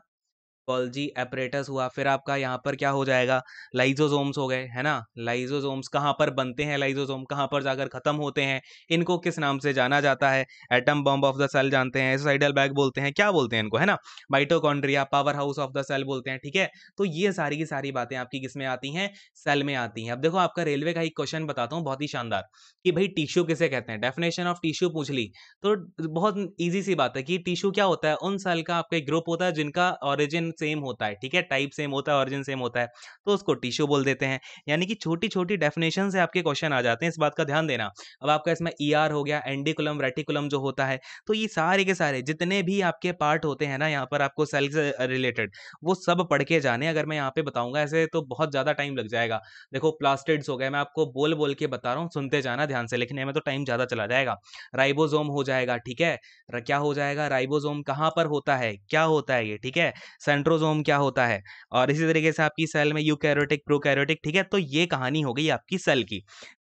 गोल्जी एपरेटस हुआ। फिर आपका यहाँ पर क्या हो जाएगा, लाइजोसोम्स हो गए, है ना। लाइजोसोम्स कहाँ पर बनते हैं, लाइजोसोम कहाँ पर जाकर खत्म होते हैं, इनको किस नाम से जाना जाता है, atom bomb of the cell जानते हैं, साइडल बैग बोलते हैं, क्या बोलते हैं इनको, है ना, mitochondria, power house of the cell बोलते हैं, ठीक है। तो ये सारी की सारी बातें आपकी किस में आती हैं, सेल में आती हैं। अब देखो आपका रेलवे का एक क्वेश्चन बताता हूँ बहुत ही शानदार, कि भाई टिश्यू किसे कहते हैं, डेफिनेशन ऑफ टिश्यू पूछ ली, तो बहुत ईजी सी बात है कि टिश्यू क्या होता है, उन सेल का आपका एक ग्रुप होता है जिनका ओरिजिन सेम होता है, ठीक है, टाइप सेम होता है, ऑरिजिन सेम होता है, तो उसको टिश्यू बोल देते हैं। यानी कि छोटी-छोटी डेफिनेशन से आपके क्वेश्चन आ जाते हैं, इस बात का ध्यान देना। अब आपका इसमें ईआर हो गया, एंडिकुलम, रेटिकुलम जो होता है, तो ये सारे के सारे जितने भी आपके पार्ट होते हैं ना यहाँ पर आपको सेल से रिलेटेड, वो सब पढ़ के जाने। अगर मैं यहाँ पे बताऊँगा ऐसे तो बहुत ज़्यादा टाइम लग जाएगा। देखो प्लास्टिड्स हो गए, मैं आपको बोल-बोल के बता रहा हूँ, सुनते जाना ध्यान से, लिखने में तो टाइम ज़्यादा चला जाएगा। राइबोसोम हो जाएगा, ठीक है? क्या हो जाएगा? राइबोसोम कहाँ पर होता है? क्या होता है ये, ठीक है? सेंट्रोसोम क्या होता है? और इसी तरीके से आपकी सेल में यूकैरियोटिक, प्रोकैरियोटिक, ठीक है? तो ये कहानी हो गई आपकी सेल की।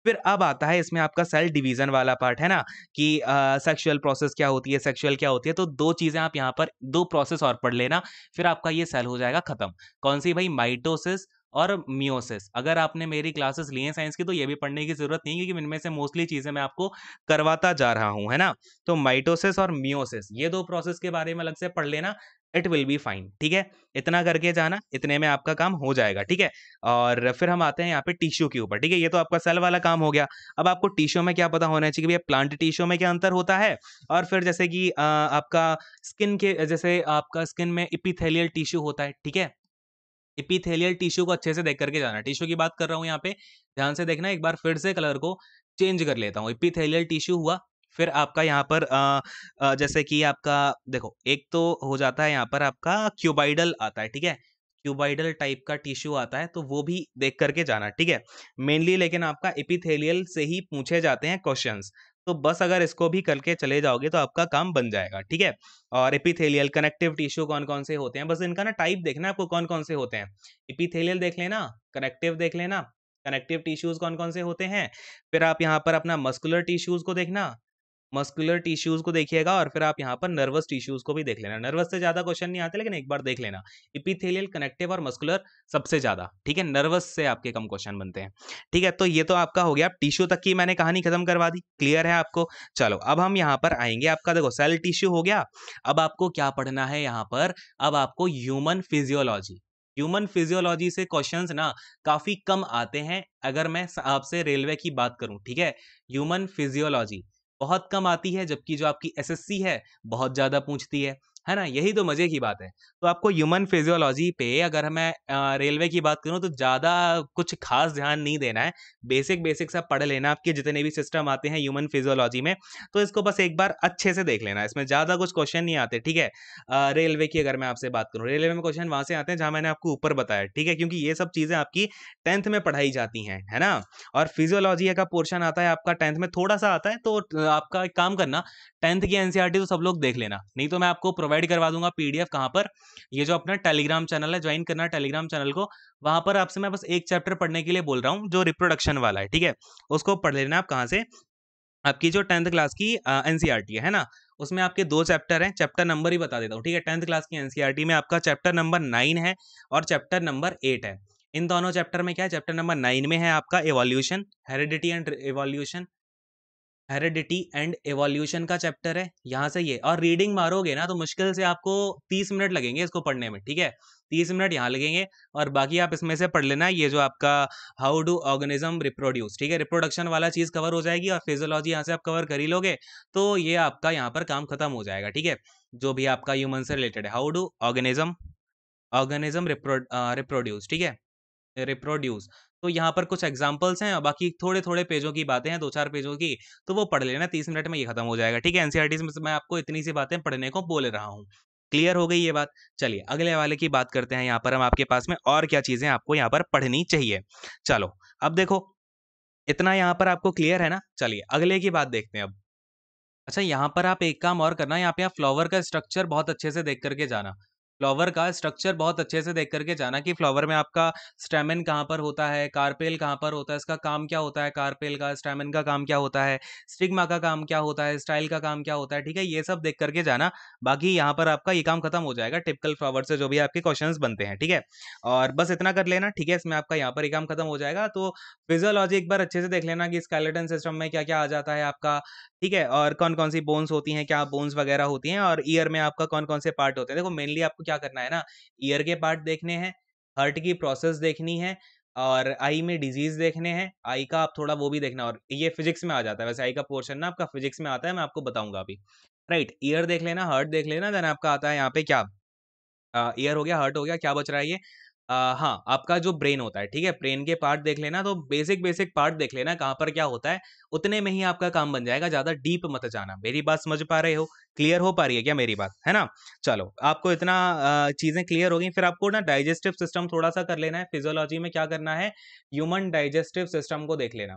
फिर अब आता है इसमें आपका सेल डिवीज़न वाला पार्ट, है ना? कि सेक्सुअल प्रोसेस क्या होती है, सेक्सुअल क्या होती है, तो 2 चीज़ें आप यहाँ पर 2 प्रोसेस और पढ़ लेना, फिर आपका ये सेल हो जाएगा खत्म। कौन-सी भई? माइटोसिस और मियोसिस। अगर आपने मेरी क्लासेस ली हैं साइंस की तो ये भी पढ़ने की ज़रूरत नहीं है क्योंकि इनमें से मोस्टली चीज़ें मैं आपको करवाता जा रहा हूँ, है ना? तो माइटोसिस और मियोसिस ये 2 प्रोसेस के बारे में अलग से पढ़ लेना, इट विल बी फाइन, ठीक है? इतना करके जाना, इतने में आपका काम हो जाएगा, ठीक है? और फिर हम आते हैं यहाँ पे टिश्यू के ऊपर, ठीक है? ये तो आपका सेल वाला काम हो गया। अब आपको टिश्यू में क्या पता होना चाहिए कि भैया प्लांट टिश्यू में क्या अंतर होता है? और फिर जैसे कि आपका स्किन के जैसे आपका स्किन में एपिथेलियल टिश्यू होता है, ठीक है? एपिथेलियल टिश्यू को अच्छे से देख करके जाना। टिश्यू की बात कर रहा हूँ यहाँ पे, ध्यान से देखना एक बार फिर से कलर को चेंज कर लेता हूँ। एपिथेलियल टिश्यू हुआ, फिर आपका यहाँ पर जैसे कि आपका देखो एक तो हो जाता है यहाँ पर आपका क्यूबाइडल आता है, ठीक है? क्यूबाइडल टाइप का टिश्यू आता है, तो वो भी देख करके जाना, ठीक है? मेनली लेकिन आपका एपिथेलियल से ही पूछे जाते हैं क्वेश्चंस, तो बस अगर इसको भी करके चले जाओगे तो आपका काम बन जाएगा, ठीक है? और एपिथेलियल कनेक्टिव टिश्यू कौन-कौन से होते हैं, बस इनका ना टाइप देखना है आपको कौन-कौन से होते हैं। एपिथेलियल देख लेना, कनेक्टिव देख लेना, कनेक्टिव टिश्यूज़ कौन-कौन से होते हैं। फिर आप यहाँ पर अपना मस्कुलर टिश्यूज़ को देखना, मस्कुलर टिश्यूज़ को देखिएगा और फिर आप यहाँ पर नर्वस टिश्यूज़ को भी देख लेना। नर्वस से ज़्यादा क्वेश्चन नहीं आते लेकिन एक बार देख लेना। एपिथेलियल, कनेक्टिव और मस्कुलर सबसे ज़्यादा, ठीक है? नर्वस से आपके कम क्वेश्चन बनते हैं, ठीक है? तो ये तो आपका हो गया, अब टिश्यू तक की मैंने कहानी खत्म करवा दी, क्लियर है आपको? चलो अब हम यहाँ पर आएँगे, आपका देखो सेल टिश्यू हो गया, अब आपको क्या पढ़ना है यहाँ पर, अब आपको ह्यूमन फिजियोलॉजी। ह्यूमन फिजियोलॉजी से क्वेश्चंस ना काफ़ी कम आते हैं, अगर मैं आपसे रेलवे की बात करूँ, ठीक है? ह्यूमन फिजियोलॉजी बहुत कम आती है, जबकि जो आपकी एसएससी है, बहुत ज़्यादा पूछती है ना? यही तो मज़े की बात है। तो आपको ह्यूमन फिजियोलॉजी पे अगर मैं रेलवे की बात करूँ तो ज़्यादा कुछ ख़ास ध्यान नहीं देना है। बेसिक-बेसिक सा पढ़ लेना, आपके जितने भी सिस्टम आते हैं ह्यूमन फिजियोलॉजी में, तो इसको बस एक बार अच्छे से देख लेना। इसमें ज़्यादा कुछ क्वेश्चन नहीं आते, ठीक है? रेलवे की अगर मैं आपसे बात करूँ, रेलवे में क्वेश्चन वहाँ से आते हैं जहाँ मैंने आपको ऊपर बताया, ठीक है? क्योंकि ये सब चीज़ें आपकी 10th में पढ़ाई जाती हैं, है ना? और फिजियोलॉजी का पोर्शन आता है आपका 10th में थोड़ा-सा आता है, तो आपका एक काम करना 10th की एनसीईआरटी तो सब लोग देख लेना, नहीं तो मैं आपको प्रोवाइड करवा दूँगा पीडीएफ कहाँ पर, ये जो अपना टेलीग्राम चैनल है, जॉइन करना टेलीग्राम चैनल को, वहाँ पर आपसे मैं बस एक चैप्टर पढ़ने के लिए बोल रहा हूँ, जो रिप्रोडक्शन वाला है, ठीक है? उसको पढ़ लेना आप कहाँ से, आपकी जो 10th क्लास की एनसीईआरटी है ना? उसमें आपके 2 चैप्टर हैं, चैप्टर नंबर ही बता देता हूँ, ठीक है? 10th क्लास की एनसीईआरटी में आपका चैप्टर नंबर 9 है और चैप्टर नंबर 8 है। इन दोनों चैप्टर में क्या है, चैप्टर नंबर 9 में है आपका evolution, heredity and evolution, heredity and evolution का चैप्टर है, यहाँ से ये, और रीडिंग मारोगे ना तो मुश्किल से आपको 30 मिनट लगेंगे इसको पढ़ने में, ठीक है? 30 मिनट यहाँ लगेंगे और बाकी आप इसमें से पढ़ लेना ये जो आपका हाउ डू ऑर्गेनिज्म रिप्रोड्यूस, ठीक है? रिप्रोडक्शन वाला चीज़ कवर हो जाएगी और फिजियोलॉजी यहाँ से आप कवर कर ही लोगे, तो ये आपका यहाँ पर काम खत्म हो जाएगा, ठीक है? जो भी आपका ह्यूमन से रिलेटेड है, how do organism organism reproduce, ठीक है? रिप्रोड्यूस। तो यहाँ पर कुछ एग्जांपल्स हैं और बाकी थोड़े-थोड़े पेजों की बातें हैं, 2-4 पेजों की, तो वो पढ़ लेना, 30 मिनट में ये खत्म हो जाएगा, ठीक है? एनसीईआरटी में से मैं आपको इतनी सी बातें पढ़ने को बोल रहा हूँ। क्लियर हो गई ये बात? चलिए अगले वाले की बात करते हैं, यहाँ पर हम आपके पास में और क्या चीज़ें आपको यहाँ पर पढ़नी चाहिए। चलो, अब देखो इतना यहाँ पर आपको क्लियर है ना? चलिए अगले की बात देखते हैं अब। अच्छा, यहाँ पर आप एक काम और करना, यहाँ पे आप फ्लावर का स्ट्रक्चर बहुत अच्छे से देख करके जाना। फ्लावर का स्ट्रक्चर बहुत अच्छे से देख करके जाना कि फ्लावर में आपका स्टेमेन कहाँ पर होता है, कार्पेल कहाँ पर होता है, इसका काम क्या होता है, कार्पेल का, स्टेमेन का काम क्या होता है, स्टिग्मा का काम क्या होता है, स्टाइल का काम क्या होता है, ठीक है? ये सब देख करके जाना। बाकी यहाँ पर आपका ये काम खत्म हो जाएगा, टिपिकल फ्लावर से जो भी आपके क्वेश्चंस बनते हैं, ठीक है? और बस इतना कर लेना, ठीक है? इसमें आपका यहाँ पर ये काम खत्म हो जाएगा। तो फिजियोलॉजी एक बार अच्छे से देख लेना कि स्केलेटन सिस्टम में क्या-क्या आ जाता है आपका, ठीक है? और कौन-कौन सी बोन्स होती हैं, क्या बोन्स वगैरह होती हैं और ईयर में आपका कौन-कौन से पार्ट होते हैं। देखो मेनली आपको क्या करना है ना, ईयर के पार्ट देखने हैं, हार्ट की प्रोसेस देखनी है और आई में डिजीज़ देखने हैं। आई का आप थोड़ा वो भी देखना, और ये फिज़िक्स में आ जाता है, वैसे आई का पोर्शन ना आपका फिज़िक्स में आता है, मैं आपको बताऊँगा अभी। राइट, ईयर देख लेना, हार्ट देख लेना, देन आपका आता है यहाँ पे क्या, ईयर हो गया, हार्ट हो गया, क्या बच रहा है ये? हाँ, आपका जो ब्रेन होता है, ठीक है? ब्रेन के पार्ट देख लेना, तो बेसिक बेसिक पार्ट देख लेना कहाँ पर क्या होता है, उतने में ही आपका काम बन जाएगा, ज़्यादा डीप मत जाना। मेरी बात समझ पा रहे हो? क्लियर हो पा रही है क्या मेरी बात? है ना? चलो, आपको इतना चीज़ें क्लियर हो गई, फिर आपको ना डाइजेस्टिव सिस्टम थोड़ा-सा कर लेना है। फिजियोलॉजी में क्या करना है? ह्यूमन डाइजेस्टिव सिस्टम को देख लेना।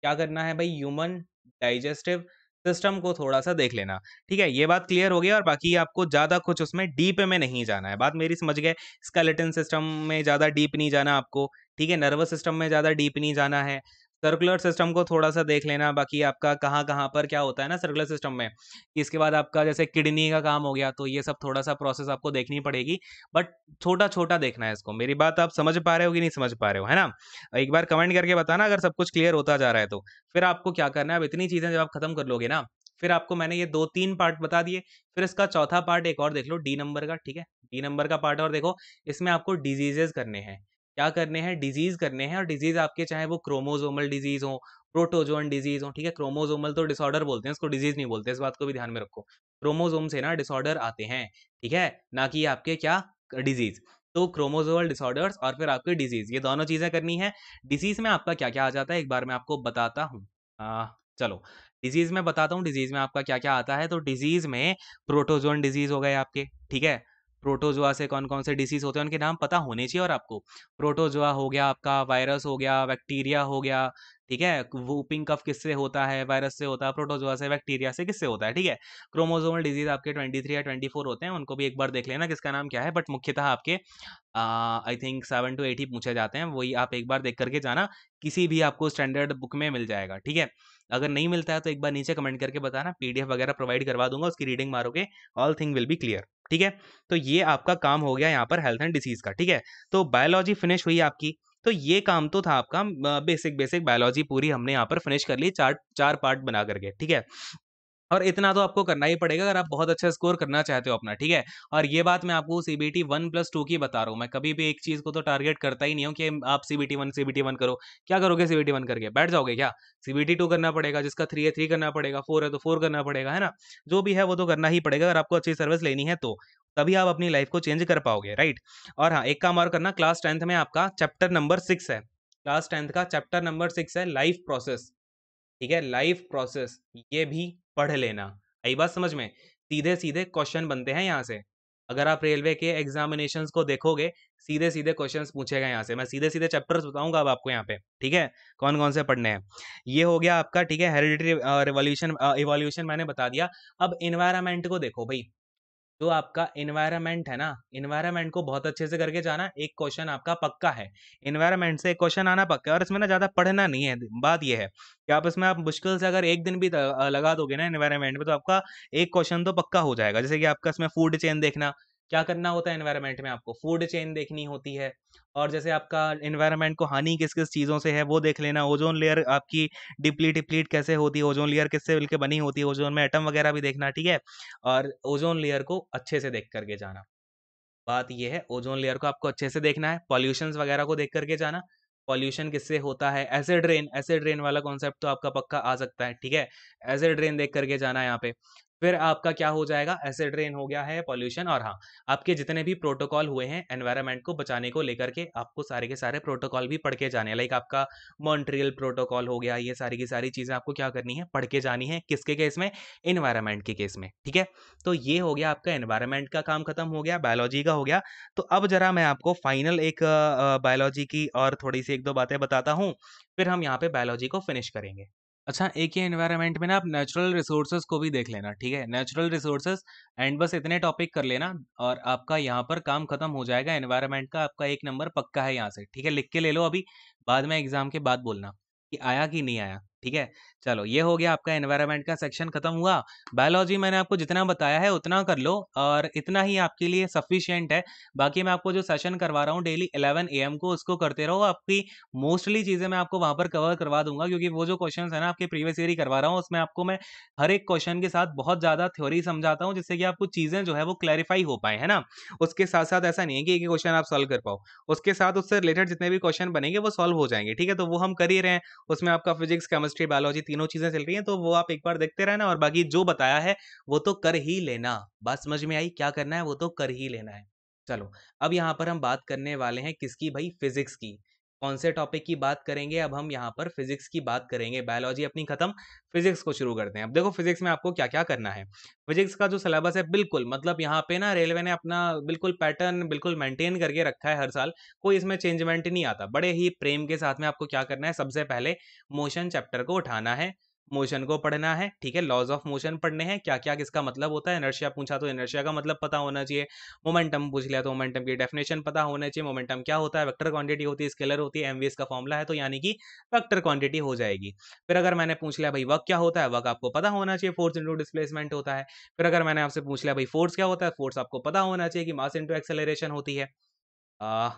क्या करना है भाई? ह्यूमन डाइजेस्टिव सिस्टम को थोड़ा-सा देख लेना। ठीक है? ये बात क्लियर हो गई और बाकी आपको ज़्यादा कुछ उसमें डीप में नहीं जाना है। बात मेरी समझ गए? स्केलेटन सिस्टम में ज़्यादा डीप नहीं जाना आपको, ठीक है? नर्वस सिस्टम में ज़्यादा डीप नहीं जाना है। सर्कुलर सिस्टम को थोड़ा-सा देख लेना, बाकी आपका कहाँ-कहाँ पर क्या होता है ना सर्कुलर सिस्टम में, इसके बाद आपका जैसे किडनी का काम हो गया, तो ये सब थोड़ा-सा प्रोसेस आपको देखनी पड़ेगी, बट छोटा-छोटा देखना है इसको। मेरी बात आप समझ पा रहे हो कि नहीं समझ पा रहे हो, है ना? एक बार कमेंट करके बताना अगर सब कुछ क्लियर होता जा रहा है तो। फिर आपको क्या करना है, अब इतनी चीज़ें जब आप खत्म कर लोगे ना, फिर आपको मैंने ये 2-3 पार्ट बता दिए, फिर इसका चौथा पार्ट एक और देख लो डी नंबर का, ठीक है? डी नंबर का पार्ट और देखो, इसमें आपको डिजीज़ेज़ करने हैं। क्या करने हैं? डिज़ीज़ करने हैं और डिज़ीज़ आपके चाहे वो क्रोमोसोमल डिज़ीज़ हो, प्रोटोज़ोन डिज़ीज़ हो, ठीक है? क्रोमोसोमल तो डिसऑर्डर बोलते हैं, इसको डिज़ीज़ नहीं बोलते, इस बात को भी ध्यान में रखो। क्रोमोसोम से ना डिसऑर्डर आते हैं, ठीक है? ना कि आपके क्या डिज़ीज़। तो क्रोमोसोमल डिसऑर्डर्स और फिर आपके डिज़ीज़, ये दोनों चीज़ें करनी है। डिज़ीज़ में आपका क्या-क्या आ जाता है, एक बार मैं आपको बताता हूँ। चलो, डिज़ीज़ में बताता हूँ, डिज़ीज़ में आपका क्या-क्या आता है। तो डिज़ीज़ में प्रोटोज़ोन डिज़ीज़ हो गए आपके, ठीक है? प्रोटोज़ोआ से कौन-कौन से डिसीज़ होते हैं, उनके नाम पता होने चाहिए और आपको। प्रोटोज़ोआ हो गया आपका, वायरस हो गया, बैक्टीरिया हो गया, ठीक है? वूपिंग कफ किससे होता है? वायरस से होता है, प्रोटोज़ोआ से, बैक्टीरिया से किससे होता है, ठीक है? क्रोमोसोमल डिज़ीज़ आपके 23 या 24 होते हैं, उनको भी एक बार देख लेना किसका नाम क्या है, बट मुख्यतः आपके आई थिंक 7 टू 8 ही पूछे जाते हैं, वही आप एक बार देख कर के जाना, किसी भी आपको स्टैंडर्ड बुक में मिल जाएगा, ठीक है? अगर नहीं मिलता है तो एक बार नीचे कमेंट करके बताना, पीडीएफ वगैरह प्रोवाइड करवा दूँगा, उसकी रीडिंग मारोगे, all thing will be clear, ठीक है? तो ये आपका काम हो गया यहाँ पर हेल्थ एंड डिसीज़ का, ठीक है? तो बायोलॉजी फिनिश हुई आपकी, तो ये काम तो था आपका बेसिक बेसिक बायोलॉजी पूरी हमने यहाँ पर फिनिश कर ली, 4 पार्ट बना कर के, ठीक है? और इतना तो आपको करना ही पड़ेगा अगर आप बहुत अच्छा स्कोर करना चाहते हो अपना, ठीक है? और ये बात मैं आपको सीबीटी 1+2 की बता रहा हूँ। मैं कभी भी एक चीज़ को तो टारगेट करता ही नहीं हूँ कि आप सीबीटी 1 करो। क्या करोगे सीबीटी 1 करके? बैठ जाओगे क्या? सीबीटी 2 करना पड़ेगा, जिसका 3 है 3 करना पड़ेगा, 4 है तो 4 करना पड़ेगा, है ना? जो भी है वो तो करना ही पड़ेगा अगर आपको अच्छी सर्विस लेनी है तो। तभी आप अपनी लाइफ़ को चेंज कर पाओगे, राइट? और हाँ, एक काम और करना क्लास 10th में आपका चैप्टर नंबर 6 है। क्लास 10th का चैप्टर नंबर 6 है लाइफ प्रोसेस। ठीक है? लाइफ प्रोसेस ये भी पढ़ लेना। आई बात समझ में? सीधे-सीधे क्वेश्चन बनते हैं यहाँ से। अगर आप रेलवे के एग्ज़ामिनेशंस को देखोगे, सीधे-सीधे क्वेश्चंस पूछेगा यहाँ से। मैं सीधे-सीधे चैप्टर्स बताऊँगा अब आपको यहाँ पे, ठीक है? कौन-कौन से पढ़ने हैं। ये हो गया आपका ठीक है हेरिडिटरी इवोल्यूशन मैंने बता दिया। अब एनवायरनमेंट को देखो भई। जो आपका एनवायरनमेंट है ना, एनवायरनमेंट को बहुत अच्छे से करके जाना, एक क्वेश्चन आपका पक्का है। एनवायरनमेंट से एक क्वेश्चन आना पक्का है और इसमें ना ज़्यादा पढ़ना नहीं है। बात ये है कि आप इसमें आप मुश्किल से अगर 1 दिन भी लगा दोगे ना एनवायरनमेंट में तो आपका एक क्वेश्चन तो पक्का हो जाएगा। जैसे कि आपका इसमें फूड चेन देखना, क्या करना होता है एनवायरनमेंट में आपको? फूड चेन देखनी होती है और जैसे आपका एनवायरनमेंट को हानि किस-किस चीज़ों से है वो देख लेना। ओज़ोन लेयर आपकी डिप्लीट कैसे होती है, ओज़ोन लेयर किससे मिलके बनी होती है, ओज़ोन में एटम वगैरह भी देखना, ठीक है? और ओज़ोन लेयर को अच्छे से देख कर के जाना। बात ये है ओज़ोन लेयर को आपको अच्छे से देखना है, पॉल्यूशंस वगैरह को देख कर के जाना। पॉल्यूशन किससे होता है? एसिड रेन वाला कॉन्सेप्ट तो आपका पक्का आ सकता है, ठीक है? एसिड रेन देख कर के जाना है यहाँ पे। फिर आपका क्या हो जाएगा? एसिड रेन हो गया है, पॉल्यूशन और हाँ, आपके जितने भी प्रोटोकॉल हुए हैं एनवायरनमेंट को बचाने को लेकर के, आपको सारे के सारे प्रोटोकॉल भी पढ़ के जाने हैं। लाइक आपका मॉन्ट्रियल प्रोटोकॉल हो गया, ये सारी की सारी चीज़ें आपको क्या करनी है? पढ़ के जानी है। किसके केस में? एनवायरनमेंट के केस में, ठीक है? तो ये हो गया आपका एनवायरनमेंट का काम खत्म हो गया, बायोलॉजी का हो गया। तो अब ज़रा मैं आपको फाइनल एक बायोलॉजी की और थोड़ी-सी 1-2 बातें बताता हूँ, फिर हम यहाँ पे बायोलॉजी को फिनिश करेंगे। अच्छा, एक ही एनवायरनमेंट में ना आप नेचुरल रिसोर्सेज़ को भी देख लेना, ठीक है? नेचुरल रिसोर्सेज़ एंड बस इतने टॉपिक कर लेना और आपका यहाँ पर काम खत्म हो जाएगा एनवायरनमेंट का, आपका 1 नंबर पक्का है यहाँ से, ठीक है? लिख के ले लो अभी, बाद में एग्ज़ाम के बाद बोलना कि आया कि नहीं आया, ठीक है? चलो, ये हो गया आपका एनवायरनमेंट का सेक्शन खत्म हुआ। बायोलॉजी मैंने आपको जितना बताया है उतना कर लो और इतना ही आपके लिए सफिशिएंट है। बाकी मैं आपको जो सेशन करवा रहा हूँ डेली 11 एएम को उसको करते रहो। आपकी मोस्टली चीज़ें मैं आपको वहाँ पर कवर करवा दूँगा क्योंकि वो जो क्वेश्चंस है ना आपके प्रीवियस ईयर ही करवा रहा हूँ उसमें आपको मैं हर एक क्वेश्चन के साथ बहुत ज़्यादा थ्योरी समझाता हूँ जिससे कि आपको चीज़ें जो है वो क्लैरिफ़ाई हो पाएँ, है ना? उसके साथ-साथ ऐसा नहीं है कि एक ही क्वेश्चन आप सॉल्व कर पाओ। उसके साथ उससे रिलेटेड जितने भी क्वेश्चन बनेंगे वो सॉल्व हो जाएँगे, ठीक है? तो वो हम कर ही रहे हैं। उसमें आपका फिज़िक्स, केमिस्ट्री, बायोलॉजी तीनों चीज़ें चल रही हैं तो वो आप एक बार देखते रहना और बाकी जो बताया है वो तो कर ही लेना। बात समझ में आई? क्या करना है वो तो कर ही लेना है। चलो, अब यहाँ पर हम बात करने वाले हैं किसकी भाई, फिजिक्स की। कौन से टॉपिक की बात करेंगे, अब हम यहाँ पर फिजिक्स की बात करेंगे। बायोलॉजी अपनी खत्म, फिजिक्स को शुरू करते हैं। अब देखो फिजिक्स में आपको क्या-क्या करना है। फिजिक्स का जो सिलेबस है बिल्कुल मतलब यहाँ पे ना रेलवे ने अपना बिल्कुल पैटर्न बिल्कुल मेंटेन करके रखा है हर साल, कोई इसमें चेंजमेंट नहीं आता। बड़े ही प्रेम के साथ में आपको क्या करना है, सबसे पहले मोशन चैप्टर को उठाना है, मोशन को पढ़ना है, ठीक है? लॉज़ ऑफ मोशन पढ़ने हैं, क्या-क्या किसका मतलब होता है, इनर्शिया पूछा तो इनर्शिया का मतलब पता होना चाहिए। मोमेंटम पूछ लिया तो मोमेंटम की डेफिनेशन पता होना चाहिए। मोमेंटम क्या होता है, वेक्टर क्वांटिटी होती है, स्केलर होती है, एमवी इसका फॉर्मूला है, तो यानी कि वेक्टर क्वांटिटी हो जाएगी। फिर अगर मैंने पूछ लिया भाई वर्क क्या होता है, वर्क आपको पता होना चाहिए, फोर्स इनटू डिस्प्लेसमेंट होता है। फिर अगर मैंने आपसे पूछ लिया भाई फोर्स क्या होता है, फोर्स आपको पता होना चाहिए कि मास इनटू एक्सेलरेशन होती है। अ,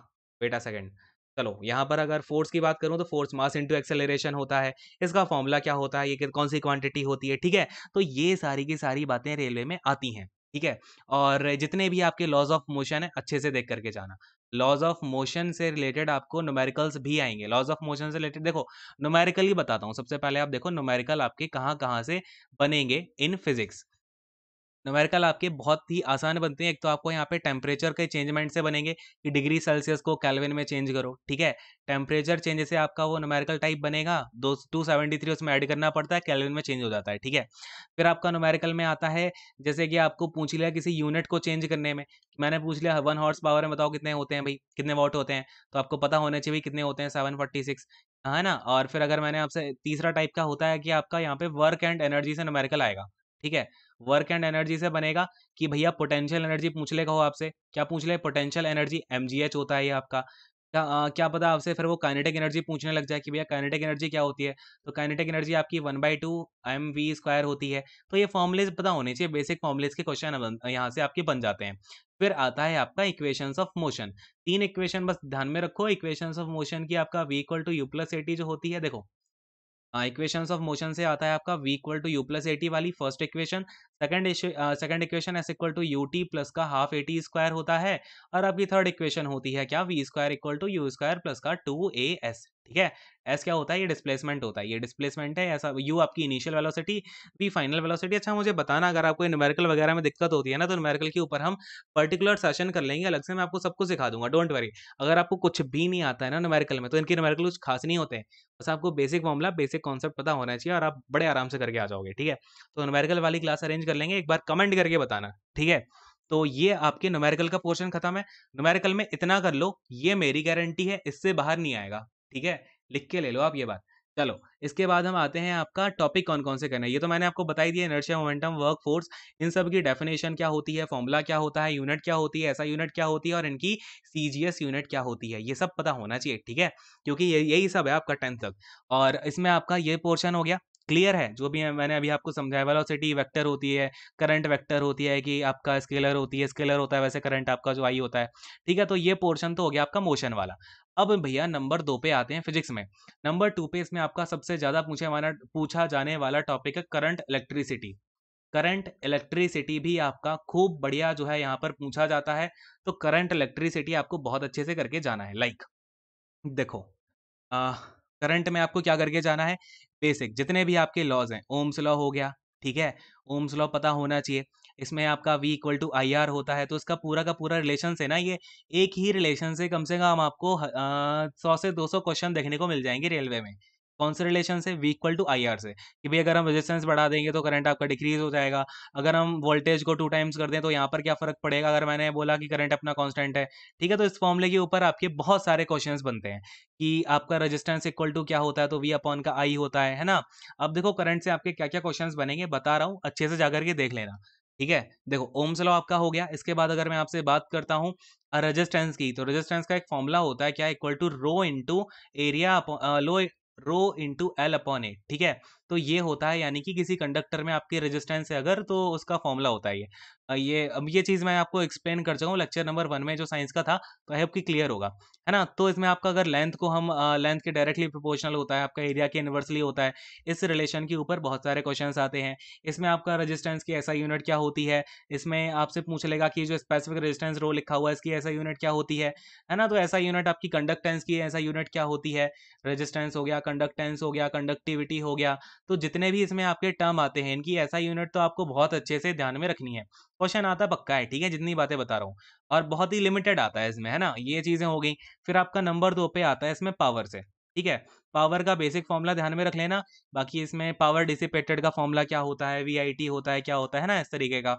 वेट अ सेकंड। चलो, यहाँ पर अगर फ़ोर्स की बात करूँ तो फ़ोर्स मास इंटू एक्सेलरेशन होता है। इसका फ़ॉर्मूला क्या होता है, ये कौन-सी क्वांटिटी होती है, ठीक है? तो ये सारी की सारी बातें रेलवे में आती हैं, ठीक है? और जितने भी आपके लॉज़ ऑफ मोशन हैं, अच्छे से देख कर के जाना। लॉज़ ऑफ मोशन से रिलेटेड आपको न्यूमेरिकल्स भी आएँगे। लॉज़ ऑफ मोशन से रिलेटेड देखो, न्यूमेरिकल ही बताता हूँ। सबसे पहले आप देखो न्यूमेरिकल आपके कहाँ-कहाँ से बनेंगे इन फिज़िक्स। न्यूमेरिकल आपके बहुत ही आसान बनते हैं। एक तो आपको यहाँ पे टेम्परेचर के चेंजमेंट से बनेंगे कि डिग्री सेल्सियस को केल्विन में चेंज करो, ठीक है? टेम्परेचर चेंज से आपका वो न्यूमेरिकल टाइप बनेगा, दो 273 उसमें ऐड करना पड़ता है, केल्विन में चेंज हो जाता है, ठीक है? फिर आपका न्यूमेरिकल में आता है, जैसे कि आपको पूछ लिया किसी यूनिट को चेंज करने में, मैंने पूछ लिया 1 हॉर्स पावर में बताओ कितने होते हैं भई, कितने वॉट होते हैं? तो आपको पता होना चाहिए कितने होते हैं 746, है ना? और फिर अगर मैंने आपसे तीसरा टाइप का होता है कि आपका यहाँ पे वर्क एंड एनर्जी से न्यूमेरिकल आएगा, ठीक है? वर्क एंड एनर्जी से बनेगा कि भैया पोटेंशियल एनर्जी पूछ लेगा वो आपसे, क्या पूछ ले पोटेंशियल एनर्जी एमजीएच होता है ये आपका। क्या पता आपसे फिर वो काइनेटिक एनर्जी पूछने लग जाए कि भैया काइनेटिक एनर्जी क्या होती है? तो काइनेटिक एनर्जी आपकी 1/2 mv² होती है। तो ये फ़ॉर्मूलेज़ पता होने चाहिए, बेसिक फ़ॉर्मूलेज़ के क्वेश्चन यहाँ से आपके बन जाते हैं। फिर आता है आपका इक्वेशंस ऑफ मोशन। 3 इक्वेशन बस ध्यान में रखो, इक्वेशंस ऑफ मोशन की आपका v equal to u plus at जो होती है देखो, इक्वेशंस ऑफ मोशन से आता है आपका v equal to U plus AT वाली first equation. Second equation S equal to U T plus का हाफ एटी स्क्वायर होता है। और आपकी थर्ड इक्वेशन होती है क्या, V square equal to U square plus का 2as, ठीक है? एस क्या होता है, ये डिस्प्लेसमेंट होता है, ये डिस्प्लेसमेंट है। ऐसा यू आपकी initial velocity, v final velocity. अच्छा मुझे बताना अगर आपको न्यूमेरिकल वगैरह में दिक्कत होती है ना, तो न्यूमेरिकल के ऊपर हम पर्टिकुलर सेशन कर लेंगे अलग से, मैं आपको सब कुछ सिखा दूंगा, डोंट वरी। अगर आपको कुछ भी नहीं आता है ना न्यूमेरिकल में, तो इनके न्यूमेरिकल कुछ खास नहीं होते हैं। बस आपको बेसिक फॉर्मूला, बेसिक कॉन्सेप्ट पता होना चाहिए और आप बड़े आराम से करके आ जाओगे, ठीक है? तो न्यूमेरिकल वाली क्लास अरेंज कर लेंगे, एक बार कमेंट करके बताना, ठीक है? तो ये आपके न्यूमेरिकल का पोर्शन खत्म है। न्यूमेरिकल में इतना कर लो, ये मेरी गारंटी है, इससे बाहर नहीं आएगा, ठीक है? लिख के ले लो आप ये बात। चलो, इसके बाद हम आते हैं आपका टॉपिक कौन-कौन से करना है। ये तो मैंने आपको बता ही दिया, इनर्शिया, मोमेंटम, वर्क, फोर्स, इन सब की डेफिनेशन क्या होती है, फॉर्मूला क्या होता है, यूनिट क्या होती है, एसआई यूनिट क्या होती है और इनकी सीजीएस यूनिट क्या होती है, ये सब पता होना चाहिए, ठीक है? क्योंकि ये यही सब है आपका 10th तक। और इसमें आपका ये पोर्शन हो गया, क्लियर है? जो भी मैंने अभी आपको समझाया, वेलोसिटी वेक्टर होती है, करंट वेक्टर होती है कि आपका स्केलर होती है, स्केलर होता है वैसे करंट आपका जो आई होता है, ठीक है? तो ये पोर्शन तो हो गया आपका मोशन वाला। अब भैया नंबर 2 पे आते हैं फिजिक्स में। नंबर 2 पे इसमें आपका सबसे ज़्यादा पूछा जाने वाला टॉपिक है करंट इलेक्ट्रिसिटी। करंट इलेक्ट्रिसिटी भी आपका खूब बढ़िया जो है यहाँ पर पूछा जाता है। तो करंट इलेक्ट्रिसिटी आपको बहुत अच्छे से करके जाना है। लाइक देखो, अ, करंट में आपको क्या करके जाना है, बेसिक जितने भी आपके लॉज हैं, ओम्स लॉ हो गया, ठीक है? ओम्स लॉ पता होना चाहिए। इसमें आपका v equal to I R होता है, तो इसका पूरा का पूरा रिलेशन है ना, ये एक ही रिलेशन से कम आपको 100 से 200 क्वेश्चन देखने को मिल जाएंगे रेलवे में। कौन से रिलेशन से, v equal to I R से, कि भाई अगर हम रेजिस्टेंस बढ़ा देंगे तो करंट आपका डिक्रीज हो जाएगा। अगर हम वोल्टेज को 2 टाइम्स कर दें तो यहाँ पर क्या फर्क पड़ेगा, अगर मैंने बोला कि करंट अपना कांस्टेंट है, ठीक है? तो इस फॉर्मूले के ऊपर आपके बहुत सारे क्वेश्चंस बनते हैं कि आपका रेजिस्टेंस इक्वल टू क्या होता है, तो वी अपॉन का आई होता है ना? अब देखो करंट से आपके क्या-क्या क्वेश्चंस बनेंगे बता रहा हूँ, अच्छे से जाकर के देख लेना, ठीक है? देखो ओम्स लॉ आपका हो गया, इसके बाद अगर मैं आपसे बात करता हूँ रेजिस्टेंस की, तो रेजिस्टेंस का एक फॉर्मूला होता है क्या, equal to rho into area rho into L upon A, ठीक है? तो ये होता है यानी कि किसी कंडक्टर में आपकी रेजिस्टेंस है अगर, तो उसका फॉर्मूला होता है ये। अब ये चीज़ मैं आपको एक्सप्लेन कर चुका हूँ लेक्चर नंबर 1 में जो साइंस का था, तो आई होप कि क्लियर होगा। है ना? तो इसमें आपका अगर लेंथ को हम लेंथ के डायरेक्टली प्रोपोर्शनल होता है, आपका एरिया के इनवर्सली होता है। इस रिलेशन के ऊपर बहुत सारे क्वेश्चंस आते हैं। इसमें आपका रेजिस्टेंस की एसआई यूनिट क्या होती है? इसमें आपसे पूछ लेगा कि जो स्पेसिफिक रेजिस्टेंस रो लिखा हुआ है, इसकी एसआई यूनिट क्या होती है ना? तो एसआई यूनिट आपकी कंडक्टेंस की एसआई यूनिट क्या होती है? रेजिस्टेंस हो गया, कंडक्टेंस हो गया, कंडक्टिविटी हो गया। तो जितने भी इसमें आपके टर्म आते हैं इनकी ऐसा यूनिट तो आपको बहुत अच्छे से ध्यान में रखनी है। क्वेश्चन आता पक्का है, ठीक है, जितनी बातें बता रहा हूँ, और बहुत ही लिमिटेड आता है इसमें, है ना, ये चीजें हो गई। फिर आपका नंबर 2 पे आता है इसमें पावर से, ठीक है। पावर का बेसिक फॉर्मूला ध्यान में रख लेना। बाकी इसमें पावर डिसिपेटेड का फॉर्मूला क्या होता है, वीआईटी होता है, क्या होता है ना, इस तरीके का।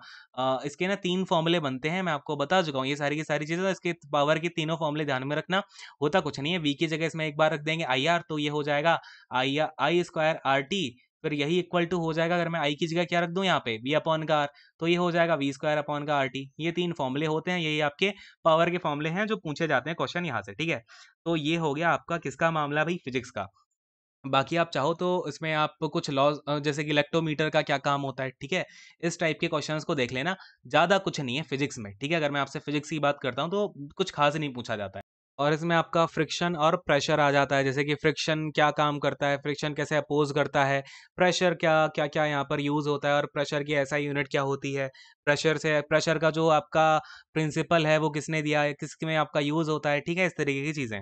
इसके ना 3 फॉर्मूले बनते हैं, मैं आपको बता चुका हूँ ये सारी की सारी चीजें। तो इसके पावर के तीनों फॉर्मूले ध्यान में रखना। होता कुछ नहीं है, वी की जगह इसमें एक बार रख देंगे आई आर, तो ये हो जाएगा आई स्क्वायर आर टी। फिर यही इक्वल टू हो जाएगा, अगर मैं आई की जगह क्या रख दूं यहाँ पे, वी अपॉन का आर, तो ये हो जाएगा वी स्क्वायर अपॉन का आर टी। ये 3 फॉर्मूले होते हैं, यही आपके पावर के फॉर्मूले हैं जो पूछे जाते हैं क्वेश्चन यहाँ से, ठीक है। तो ये हो गया आपका किसका मामला भाई, फिजिक्स का। बाकी आप चाहो तो इसमें आप कुछ लॉज जैसे कि इलेक्ट्रोमीटर का क्या काम होता है, ठीक है, इस टाइप के क्वेश्चंस को देख लेना। ज़्यादा कुछ नहीं है फिजिक्स में, ठीक है। अगर मैं आपसे फिजिक्स की बात करता हूँ तो कुछ खास नहीं पूछा जाता है। और इसमें आपका फ्रिक्शन और प्रेशर आ जाता है, जैसे कि फ्रिक्शन क्या काम करता है, फ्रिक्शन कैसे अपोज करता है, प्रेशर क्या क्या क्या यहाँ पर यूज़ होता है, और प्रेशर की ऐसा यूनिट क्या होती है, प्रेशर का जो आपका प्रिंसिपल है वो किसने दिया है, किसमें आपका यूज़ होता है, ठीक है, इस तरीके की चीज़ें।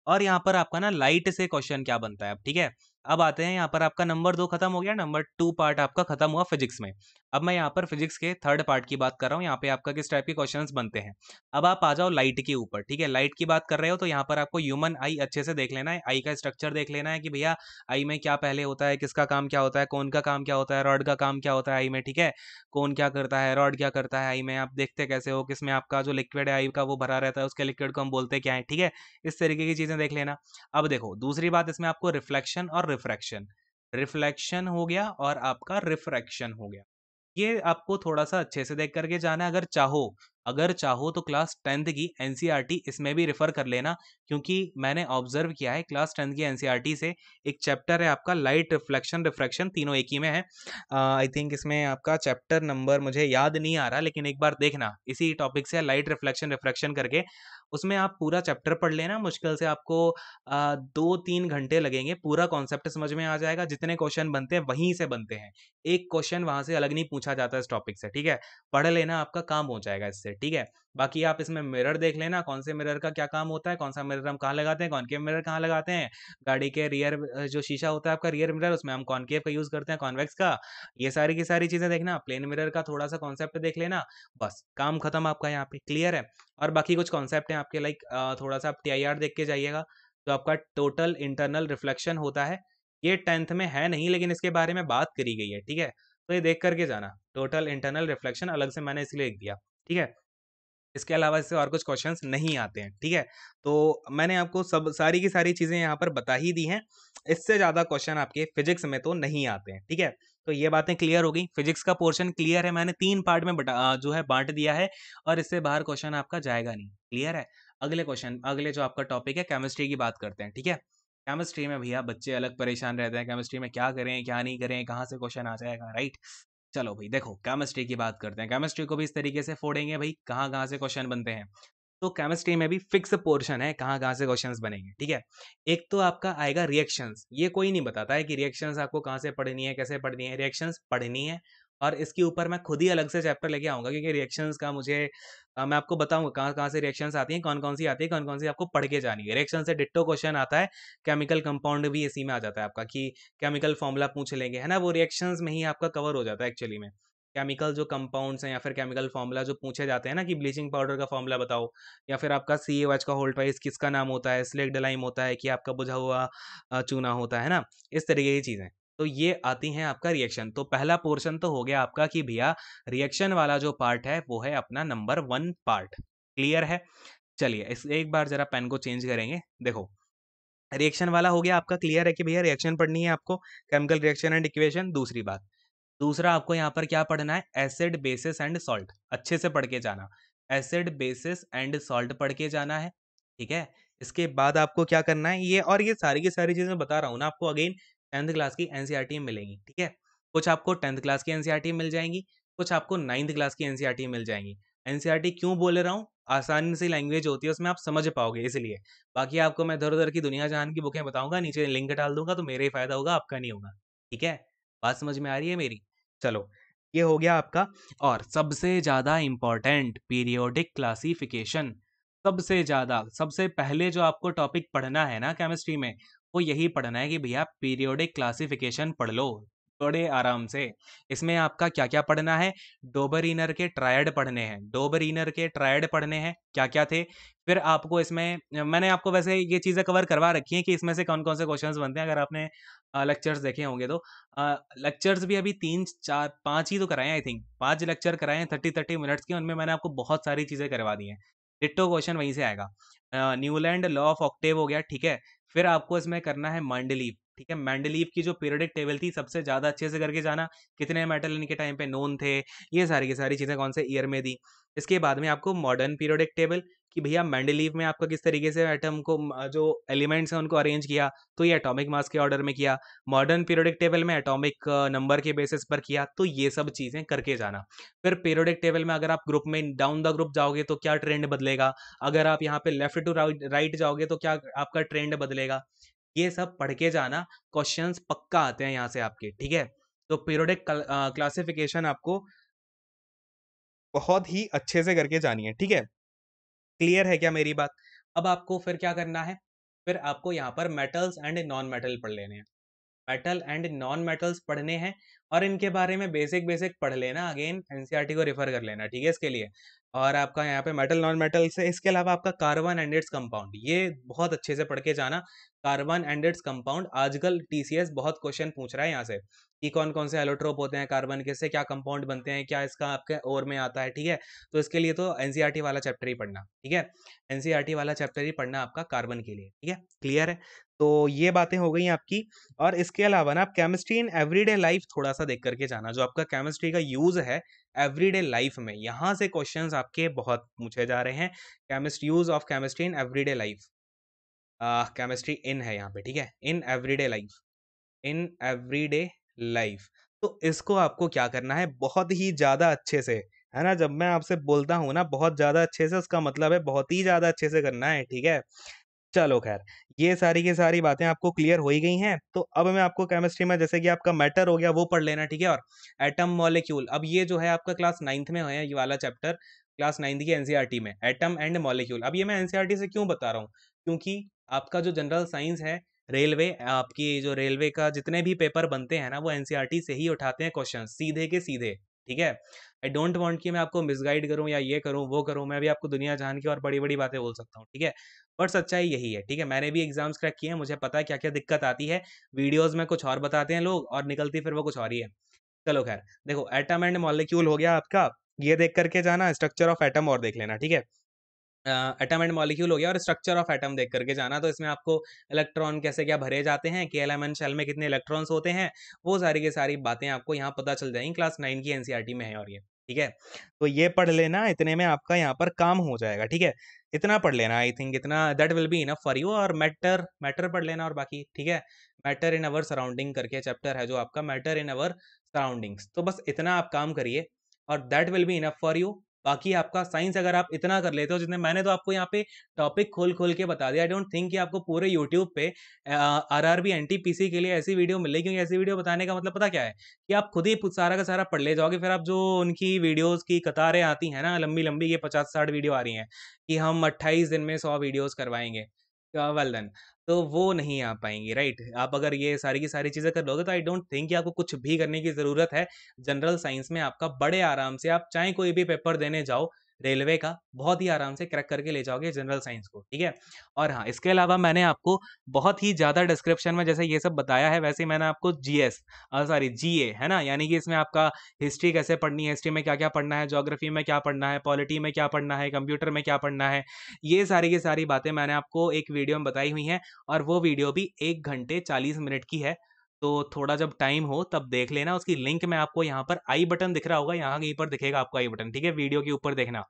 और यहाँ पर आपका ना लाइट से क्वेश्चन क्या बनता है अब, ठीक है। अब आते हैं यहाँ पर, आपका नंबर 2 खत्म हो गया, नंबर 2 पार्ट आपका खत्म हुआ फिजिक्स में। अब मैं यहाँ पर फिजिक्स के थर्ड पार्ट की बात कर रहा हूँ, यहाँ पे आपका किस टाइप के क्वेश्चंस बनते हैं। अब आप आ जाओ लाइट के ऊपर, ठीक है। लाइट की बात कर रहे हो तो यहाँ पर आपको ह्यूमन आई अच्छे से देख लेना है, आई का स्ट्रक्चर देख लेना है कि भैया आई में क्या पहले होता है, किसका काम क्या होता है, कौन का काम क्या होता है, रॉड का काम क्या होता है आई में, ठीक है। कौन क्या करता है, रॉड क्या करता है आई में, आप देखते कैसे हो, किसमें आपका जो लिक्विड है आई का वो भरा रहता है, उसके लिक्विड को हम बोलते क्या है, ठीक है। इस तरीके की चीजें देख लेना। अब देखो दूसरी बात, इसमें आपको रिफ्लेक्शन और रिफ्रैक्शन, रिफ्लेक्शन हो गया और आपका रिफ्रैक्शन हो गया, ये आपको थोड़ा-सा अच्छे से देख करके जाना है। अगर चाहो तो क्लास 10th की एनसीईआरटी इसमें भी रेफ़र कर लेना, क्योंकि मैंने ऑब्ज़र्व किया है क्लास 10th की एनसीईआरटी से एक चैप्टर है आपका लाइट रिफ्लेक्शन, रिफ्रैक्शन तीनों एक ही में है। आई थिंक इसमें आपका चैप्टर नंबर मुझे याद नहीं आ रहा, लेकिन एक बार देखना इसी टॉपिक से लाइट रिफ्लेक्शन, रिफ्रैक्शन करके, उसमें आप पूरा चैप्टर पढ़ लेना। मुश्किल से आपको 2-3 घंटे लगेंगे, पूरा कॉन्सेप्ट समझ में आ जाएगा। जितने क्वेश्चन बनते हैं वहीं से बनते हैं, एक क्वेश्चन वहां से अलग नहीं पूछा जाता इस टॉपिक से, ठीक है। पढ़ लेना, आपका काम हो जाएगा इससे, ठीक है। बाकी आप इसमें मिरर देख लेना, कौन से मिरर का क्या काम होता है, कौन सा मिरर हम कहाँ लगाते हैं, कॉनकेव मिरर कहाँ लगाते हैं। गाड़ी के रियर जो शीशा होता है आपका रियर मिरर, उसमें हम कॉनकेव का यूज करते हैं, कॉन्वेक्स का। ये सारी की सारी चीजें देखना, प्लेन मिरर का थोड़ा सा कॉन्सेप्ट देख लेना, बस काम खत्म आपका यहाँ पे, क्लियर है। और बाकी कुछ कॉन्सेप्ट हैं आपके, लाइक थोड़ा सा आप टीआईआर देख के जाइएगा, जो आपका टोटल इंटरनल रिफ्लेक्शन होता है। ये 10th में है नहीं, लेकिन इसके बारे में बात करी गई है, ठीक है। तो ये देख करके जाना, टोटल इंटरनल रिफ्लेक्शन अलग से मैंने इसलिए लिख दिया, ठीक है। इसके अलावा इससे और कुछ क्वेश्चंस नहीं आते हैं, ठीक है। तो मैंने आपको सब सारी की सारी चीज़ें यहाँ पर बता ही दी हैं। इससे ज़्यादा क्वेश्चन आपके फिजिक्स में तो नहीं आते हैं, ठीक है। तो ये बातें क्लियर हो गई, फिजिक्स का पोर्शन क्लियर है, मैंने 3 पार्ट में जो है बाँट दिया है, और इससे बाहर क्वेश्चन आपका जाएगा नहीं, क्लियर है। अगले क्वेश्चन, अगले जो आपका टॉपिक है केमिस्ट्री की बात करते हैं, ठीक है। केमिस्ट्री में भैया बच्चे अलग परेशान रहते हैं, केमिस्ट्री में क्या करें, क्या नहीं करें, कहाँ से क्वेश्चन आ जाएगा, राइट। चलो भाई देखो केमिस्ट्री की बात करते हैं, केमिस्ट्री को भी इस तरीके से फोड़ेंगे भाई, कहाँ कहाँ से क्वेश्चन बनते हैं। तो केमिस्ट्री में भी फिक्स पोर्शन है कहाँ कहाँ से क्वेश्चंस बनेंगे, ठीक है। एक तो आपका आएगा रिएक्शंस, ये कोई नहीं बताता है कि रिएक्शंस आपको कहाँ से पढ़नी है, कैसे पढ़नी है, रिएक्शंस पढ़नी है। और इसके ऊपर मैं खुद ही अलग से चैप्टर लेके आऊंगा, क्योंकि रिएक्शंस का मुझे मैं आपको बताऊंगा कहाँ कहाँ से रिएक्शंस आती हैं, कौन कौन सी आती है, कौन कौन सी आपको पढ़ के जानी है। रिएक्शन से डिट्टो क्वेश्चन आता है, केमिकल कंपाउंड भी इसी में आ जाता है आपका, कि केमिकल फॉर्मूला पूछ लेंगे, है ना, वो रिएक्शंस में ही आपका कवर हो जाता है एक्चुअली में। केमिकल जो कंपाउंड्स हैं या फिर केमिकल फॉर्मूला जो पूछे जाते हैं ना, कि ब्लीचिंग पाउडर का फॉर्मूला बताओ, या फिर आपका CaOH का होल्ड ट्वाइस किसका नाम होता है, स्लेगडाइम होता है कि आपका बुझा हुआ चूना होता है ना, इस तरीके की चीजें। तो ये आती हैं आपका रिएक्शन। तो पहला पोर्शन तो हो गया आपका कि भैया रिएक्शन वाला जो पार्ट है वो है अपना नंबर 1 पार्ट, क्लियर है। चलिए इस एक बार जरा पेन को चेंज करेंगे, देखो रिएक्शन वाला हो गया आपका, क्लियर है कि भैया रिएक्शन पढ़नी है आपको, केमिकल रिएक्शन एंड इक्वेशन। दूसरी बात, दूसरा आपको यहाँ पर क्या पढ़ना है, एसिड बेसिस एंड सॉल्ट, अच्छे से पढ़ के जाना, एसिड बेसिस एंड सॉल्ट पढ़ के जाना है, ठीक है। इसके बाद आपको क्या करना है, ये और ये सारी की सारी चीजें बता रहा हूँ ना आपको, अगेन 10th क्लास की एनसीईआरटी में मिलेंगी, ठीक है। कुछ आपको 10th क्लास की एनसीईआरटी मिल जाएंगी, कुछ आपको 9th क्लास की एनसीईआरटी मिल जाएंगी। एनसीईआरटी क्यों बोल रहा हूँ, आसानी से लैंग्वेज होती है उसमें, आप समझ पाओगे इसलिए। बाकी आपको मैं इधर उधर की दुनिया जहान की बुकें बताऊंगा, नीचे लिंक डाल दूंगा, तो मेरा ही फायदा होगा, आपका नहीं होगा, ठीक है। बात समझ में आ रही है मेरी। चलो ये हो गया आपका। और सबसे ज्यादा इंपॉर्टेंट पीरियोडिक क्लासिफिकेशन, सबसे ज्यादा सबसे पहले जो आपको टॉपिक पढ़ना है ना केमिस्ट्री में, वो यही पढ़ना है कि भैया पीरियोडिक क्लासिफिकेशन पढ़ लो बड़े आराम से। इसमें आपका क्या क्या पढ़ना है, डोबरिनर के ट्रायड पढ़ने हैं, डोबरिनर के ट्रायड पढ़ने हैं, क्या क्या थे। फिर आपको इसमें मैंने आपको वैसे ये चीज़ें कवर करवा रखी हैं कि इसमें से कौन कौन से क्वेश्चंस बनते हैं, अगर आपने लेक्चर्स देखे होंगे तो। लेक्चर्स भी अभी 3 4 5 ही तो कराए हैं, आई थिंक 5 लेक्चर कराए हैं 30 मिनट्स के, उनमें मैंने आपको बहुत सारी चीज़ें करवा दी हैं। डिट्टो क्वेश्चन वहीं से आएगा। न्यूलैंड लॉ ऑफ ऑक्टेव हो गया, ठीक है। फिर आपको इसमें करना है मेंडलीव, ठीक है। मेंडलीव की जो पीरियोडिक टेबल थी सबसे ज़्यादा अच्छे से करके जाना, कितने मेटल इनके टाइम पे नोन थे, ये सारी की सारी चीज़ें कौन से ईयर में दी। इसके बाद में आपको मॉडर्न पीरियोडिक टेबल कि भैया मेंडलीव में आपका किस तरीके से एटम को जो एलिमेंट्स हैं उनको अरेंज किया, तो ये एटॉमिक मास के ऑर्डर में किया। मॉडर्न पीरियोडिक टेबल में एटॉमिक नंबर के बेसिस पर किया, तो ये सब चीज़ें करके जाना। फिर पीरियोडिक टेबल में अगर आप ग्रुप में डाउन द ग्रुप जाओगे तो क्या ट्रेंड बदलेगा, अगर आप यहाँ पे लेफ्ट टू राइट जाओगे तो क्या आपका ट्रेंड बदलेगा, ये सब पढ़ के जाना। क्वेश्चंस पक्का आते हैं यहाँ से आपके, ठीक है। तो पीरियोडिक क्लासिफिकेशन आपको बहुत ही अच्छे से करके जानी है, ठीक है। क्लियर है क्या मेरी बात? अब आपको फिर क्या करना है, फिर आपको यहाँ पर मेटल्स एंड नॉन मेटल पढ़ लेने हैं। मेटल एंड नॉन मेटल्स पढ़ने हैं और इनके बारे में बेसिक बेसिक पढ़ लेना, अगेन एनसीईआरटी को रेफर कर लेना, ठीक है, इसके लिए। और आपका यहाँ पे मेटल नॉन मेटल से इसके अलावा आपका कार्बन एंड इट्स कंपाउंड, ये बहुत अच्छे से पढ़ के जाना। कार्बन एंड इट्स कंपाउंड, आजकल टीसीएस बहुत क्वेश्चन पूछ रहा है यहाँ से कि कौन कौन से एलोट्रोप होते हैं कार्बन के, से क्या कंपाउंड बनते हैं, क्या इसका आपके और में आता है, ठीक है। तो इसके लिए तो एनसीईआरटी वाला चैप्टर ही पढ़ना, ठीक है। एनसीईआरटी वाला चैप्टर ही पढ़ना आपका कार्बन के लिए, ठीक है, क्लियर है। तो ये बातें हो गई आपकी। और इसके अलावा ना आप केमिस्ट्री इन एवरीडे लाइफ थोड़ा सा देख करके जाना, जो आपका केमिस्ट्री का यूज है एवरीडे लाइफ में, यहाँ से क्वेश्चंस आपके बहुत पूछे जा रहे हैं। Chemistry, use of chemistry in everyday life, chemistry in है यहाँ पे, ठीक है, in everyday life, in everyday life. तो इसको आपको क्या करना है, बहुत ही ज्यादा अच्छे से, है ना। जब मैं आपसे बोलता हूँ ना बहुत ज्यादा अच्छे से, उसका मतलब है बहुत ही ज्यादा अच्छे से करना है, ठीक है। चलो खैर, ये सारी की सारी बातें आपको क्लियर हो ही गई हैं। तो अब मैं आपको केमिस्ट्री में जैसे कि आपका मैटर हो गया वो पढ़ लेना, ठीक है। और एटम मॉलिक्यूल, अब ये जो है आपका क्लास 9th में है ये वाला चैप्टर, क्लास 9th की एनसीईआरटी में एटम एंड मॉलिक्यूल। अब ये मैं एनसीईआरटी से क्यों बता रहा हूँ, क्योंकि आपका जो जनरल साइंस है, रेलवे, आपकी जो रेलवे का जितने भी पेपर बनते हैं ना वो एनसीईआरटी से ही उठाते हैं क्वेश्चन, सीधे के सीधे, ठीक है। आई डोंट वांट कि मैं आपको मिसगाइड करूं या ये करूं वो करूं, मैं भी आपको दुनिया जान के और बड़ी बड़ी बातें बोल सकता हूं, ठीक है। पर सच्चाई यही है, ठीक है। मैंने भी एग्जाम्स क्रैक किए हैं, मुझे पता है क्या क्या दिक्कत आती है। वीडियोस में कुछ और बताते हैं लोग और निकलती फिर वो कुछ और ही है। चलो खैर, देखो एटम एंड मॉलिक्यूल हो गया आपका, ये देख करके जाना। स्ट्रक्चर ऑफ एटम और देख लेना, ठीक है। एटम एंड मॉलिक्यूल हो गया और स्ट्रक्चर ऑफ एटम देख करके जाना। तो इसमें आपको इलेक्ट्रॉन कैसे क्या भरे जाते हैं, केएलएमएन शेल में कितने इलेक्ट्रॉन्स होते हैं, वो सारी की सारी बातें आपको यहाँ पता चल जाएंगी। क्लास 9 की एनसीईआरटी में है और ये, ठीक है। तो ये पढ़ लेना, इतने में आपका यहाँ पर काम हो जाएगा, ठीक है। इतना पढ़ लेना, आई थिंक इतना that will be enough for you. और मैटर, मैटर पढ़ लेना और बाकी, ठीक है। मैटर इन अवर सराउंडिंग करके चैप्टर है जो आपका, मैटर इन अवर सराउंडिंग्स। तो बस इतना आप काम करिए और that will be enough for you. बाकी आपका साइंस अगर आप इतना कर लेते हो, जितने मैंने तो आपको यहाँ पे टॉपिक खोल खोल के बता दिया, आई डोंट थिंक कि आपको पूरे यूट्यूब पे आरआरबी एनटीपीसी के लिए ऐसी वीडियो मिलेगी। क्योंकि ऐसी वीडियो बताने का मतलब पता क्या है, कि आप खुद ही सारा का सारा पढ़ ले जाओगे। फिर आप जो उनकी वीडियोस की कतारें आती हैं ना लंबी लंबी, ये 50-60 वीडियो आ रही हैं कि हम 28 दिन में 100 वीडियोस करवाएंगे, वेल डन, तो वो नहीं आ पाएंगी, राइट। आप अगर ये सारी की सारी चीज़ें कर लोगे तो आई डोंट थिंक कि आपको कुछ भी करने की ज़रूरत है। जनरल साइंस में आपका बड़े आराम से, आप चाहे कोई भी पेपर देने जाओ रेलवे का, बहुत ही आराम से क्रैक करके ले जाओगे जनरल साइंस को, ठीक है। और हाँ, इसके अलावा मैंने आपको बहुत ही ज़्यादा डिस्क्रिप्शन में जैसे ये सब बताया है, वैसे ही मैंने आपको जीएस, सॉरी जीए, है ना, यानी कि इसमें आपका हिस्ट्री कैसे पढ़नी है, हिस्ट्री में क्या क्या पढ़ना है, ज्योग्राफी में क्या पढ़ना है, पॉलिटी में क्या पढ़ना है, कंप्यूटर में क्या पढ़ना है, ये सारी की सारी बातें मैंने आपको एक वीडियो में बताई हुई हैं। और वो वीडियो भी 1 घंटे 40 मिनट की है। तो थोड़ा जब टाइम हो तब देख लेना। उसकी लिंक मैं आपको यहाँ पर आई बटन दिख रहा होगा, यहाँ कहीं पर दिखेगा आपको आई बटन, ठीक है, वीडियो के ऊपर देखना।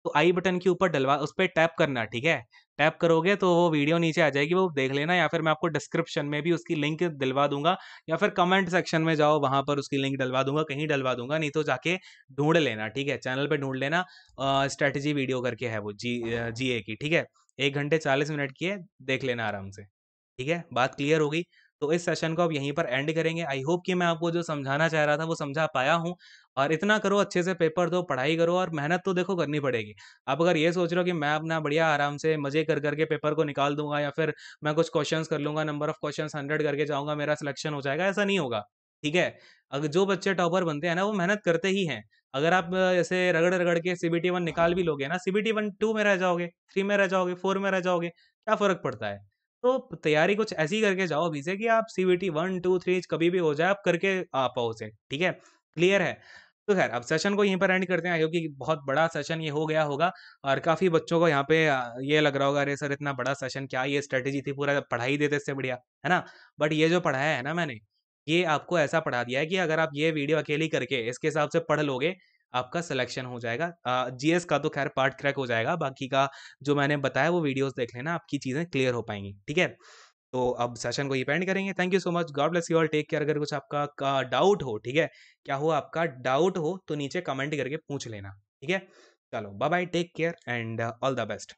तो आई बटन के ऊपर डलवा, उस पर टैप करना, ठीक है। टैप करोगे तो वो वीडियो नीचे आ जाएगी, वो देख लेना। या फिर मैं आपको डिस्क्रिप्शन में भी उसकी लिंक दिलवा दूंगा, या फिर कमेंट सेक्शन में जाओ, वहां पर उसकी लिंक डलवा दूंगा, कहीं डलवा दूंगा, नहीं तो जाके ढूंढ लेना, ठीक है, चैनल पे ढूंढ लेना। स्ट्रेटेजी वीडियो करके है वो, जीए की, ठीक है। 1 घंटे 40 मिनट की है, देख लेना आराम से, ठीक है। बात क्लियर हो गई। तो इस सेशन को अब यहीं पर एंड करेंगे। आई होप कि मैं आपको जो समझाना चाह रहा था वो समझा पाया हूँ। और इतना करो, अच्छे से पेपर दो, पढ़ाई करो और मेहनत तो देखो करनी पड़ेगी। आप अगर ये सोच रहे हो कि मैं अपना बढ़िया आराम से मज़े कर कर के पेपर को निकाल दूँगा या फिर मैं कुछ क्वेश्चंस कर लूँगा, नंबर ऑफ क्वेश्चंस 100 करके जाऊँगा, मेरा सिलेक्शन हो जाएगा, ऐसा नहीं होगा, ठीक है? अगर जो बच्चे टॉपर बनते हैं ना, वो मेहनत करते ही हैं। अगर आप ऐसे रगड़-रगड़ के सीबीटी 1 निकाल भी लोगे ना, सीबीटी 1 2 में रह जाओगे, 3 में रह जाओगे, 4 में रह जाओगे, क्या फ़र्क पड़ता है? तो तैयारी कुछ ऐसी करके जाओ अभी से कि आप सीबीटी 1, 2, 3 कभी भी हो जाए, आप करके आ पाओ उसे, ठीक है? क्लियर है? तो ख़ैर अब सेशन को यहीं पर एंड करते हैं। आई होप कि बहुत बड़ा सेशन ये हो गया होगा और काफ़ी बच्चों को यहाँ पे ये लग रहा होगा, अरे सर इतना बड़ा सेशन, क्या ये स्ट्रैटेजी थी, पूरा पढ़ा ही देते इससे बढ़िया, है ना? बट ये जो पढ़ाया है ना मैंने, ये आपको ऐसा पढ़ा दिया है कि अगर आप ये वीडियो अकेली करके इसके हिसाब से पढ़ लोगे, आपका सिलेक्शन हो जाएगा। जीएस का तो ख़ैर पार्ट क्रैक हो जाएगा, बाकी का जो मैंने बताया वो वीडियोज़ देख लेना, आपकी चीज़ें क्लियर हो पाएँगी, ठीक है? तो अब सेशन को यहीं पे एंड करेंगे। Thank you so much, God bless you all, take care. अगर कुछ आपका का डाउट हो, ठीक है? क्या हुआ आपका डाउट हो तो नीचे कमेंट करके पूछ लेना, ठीक है? चलो bye bye, take care and all the best.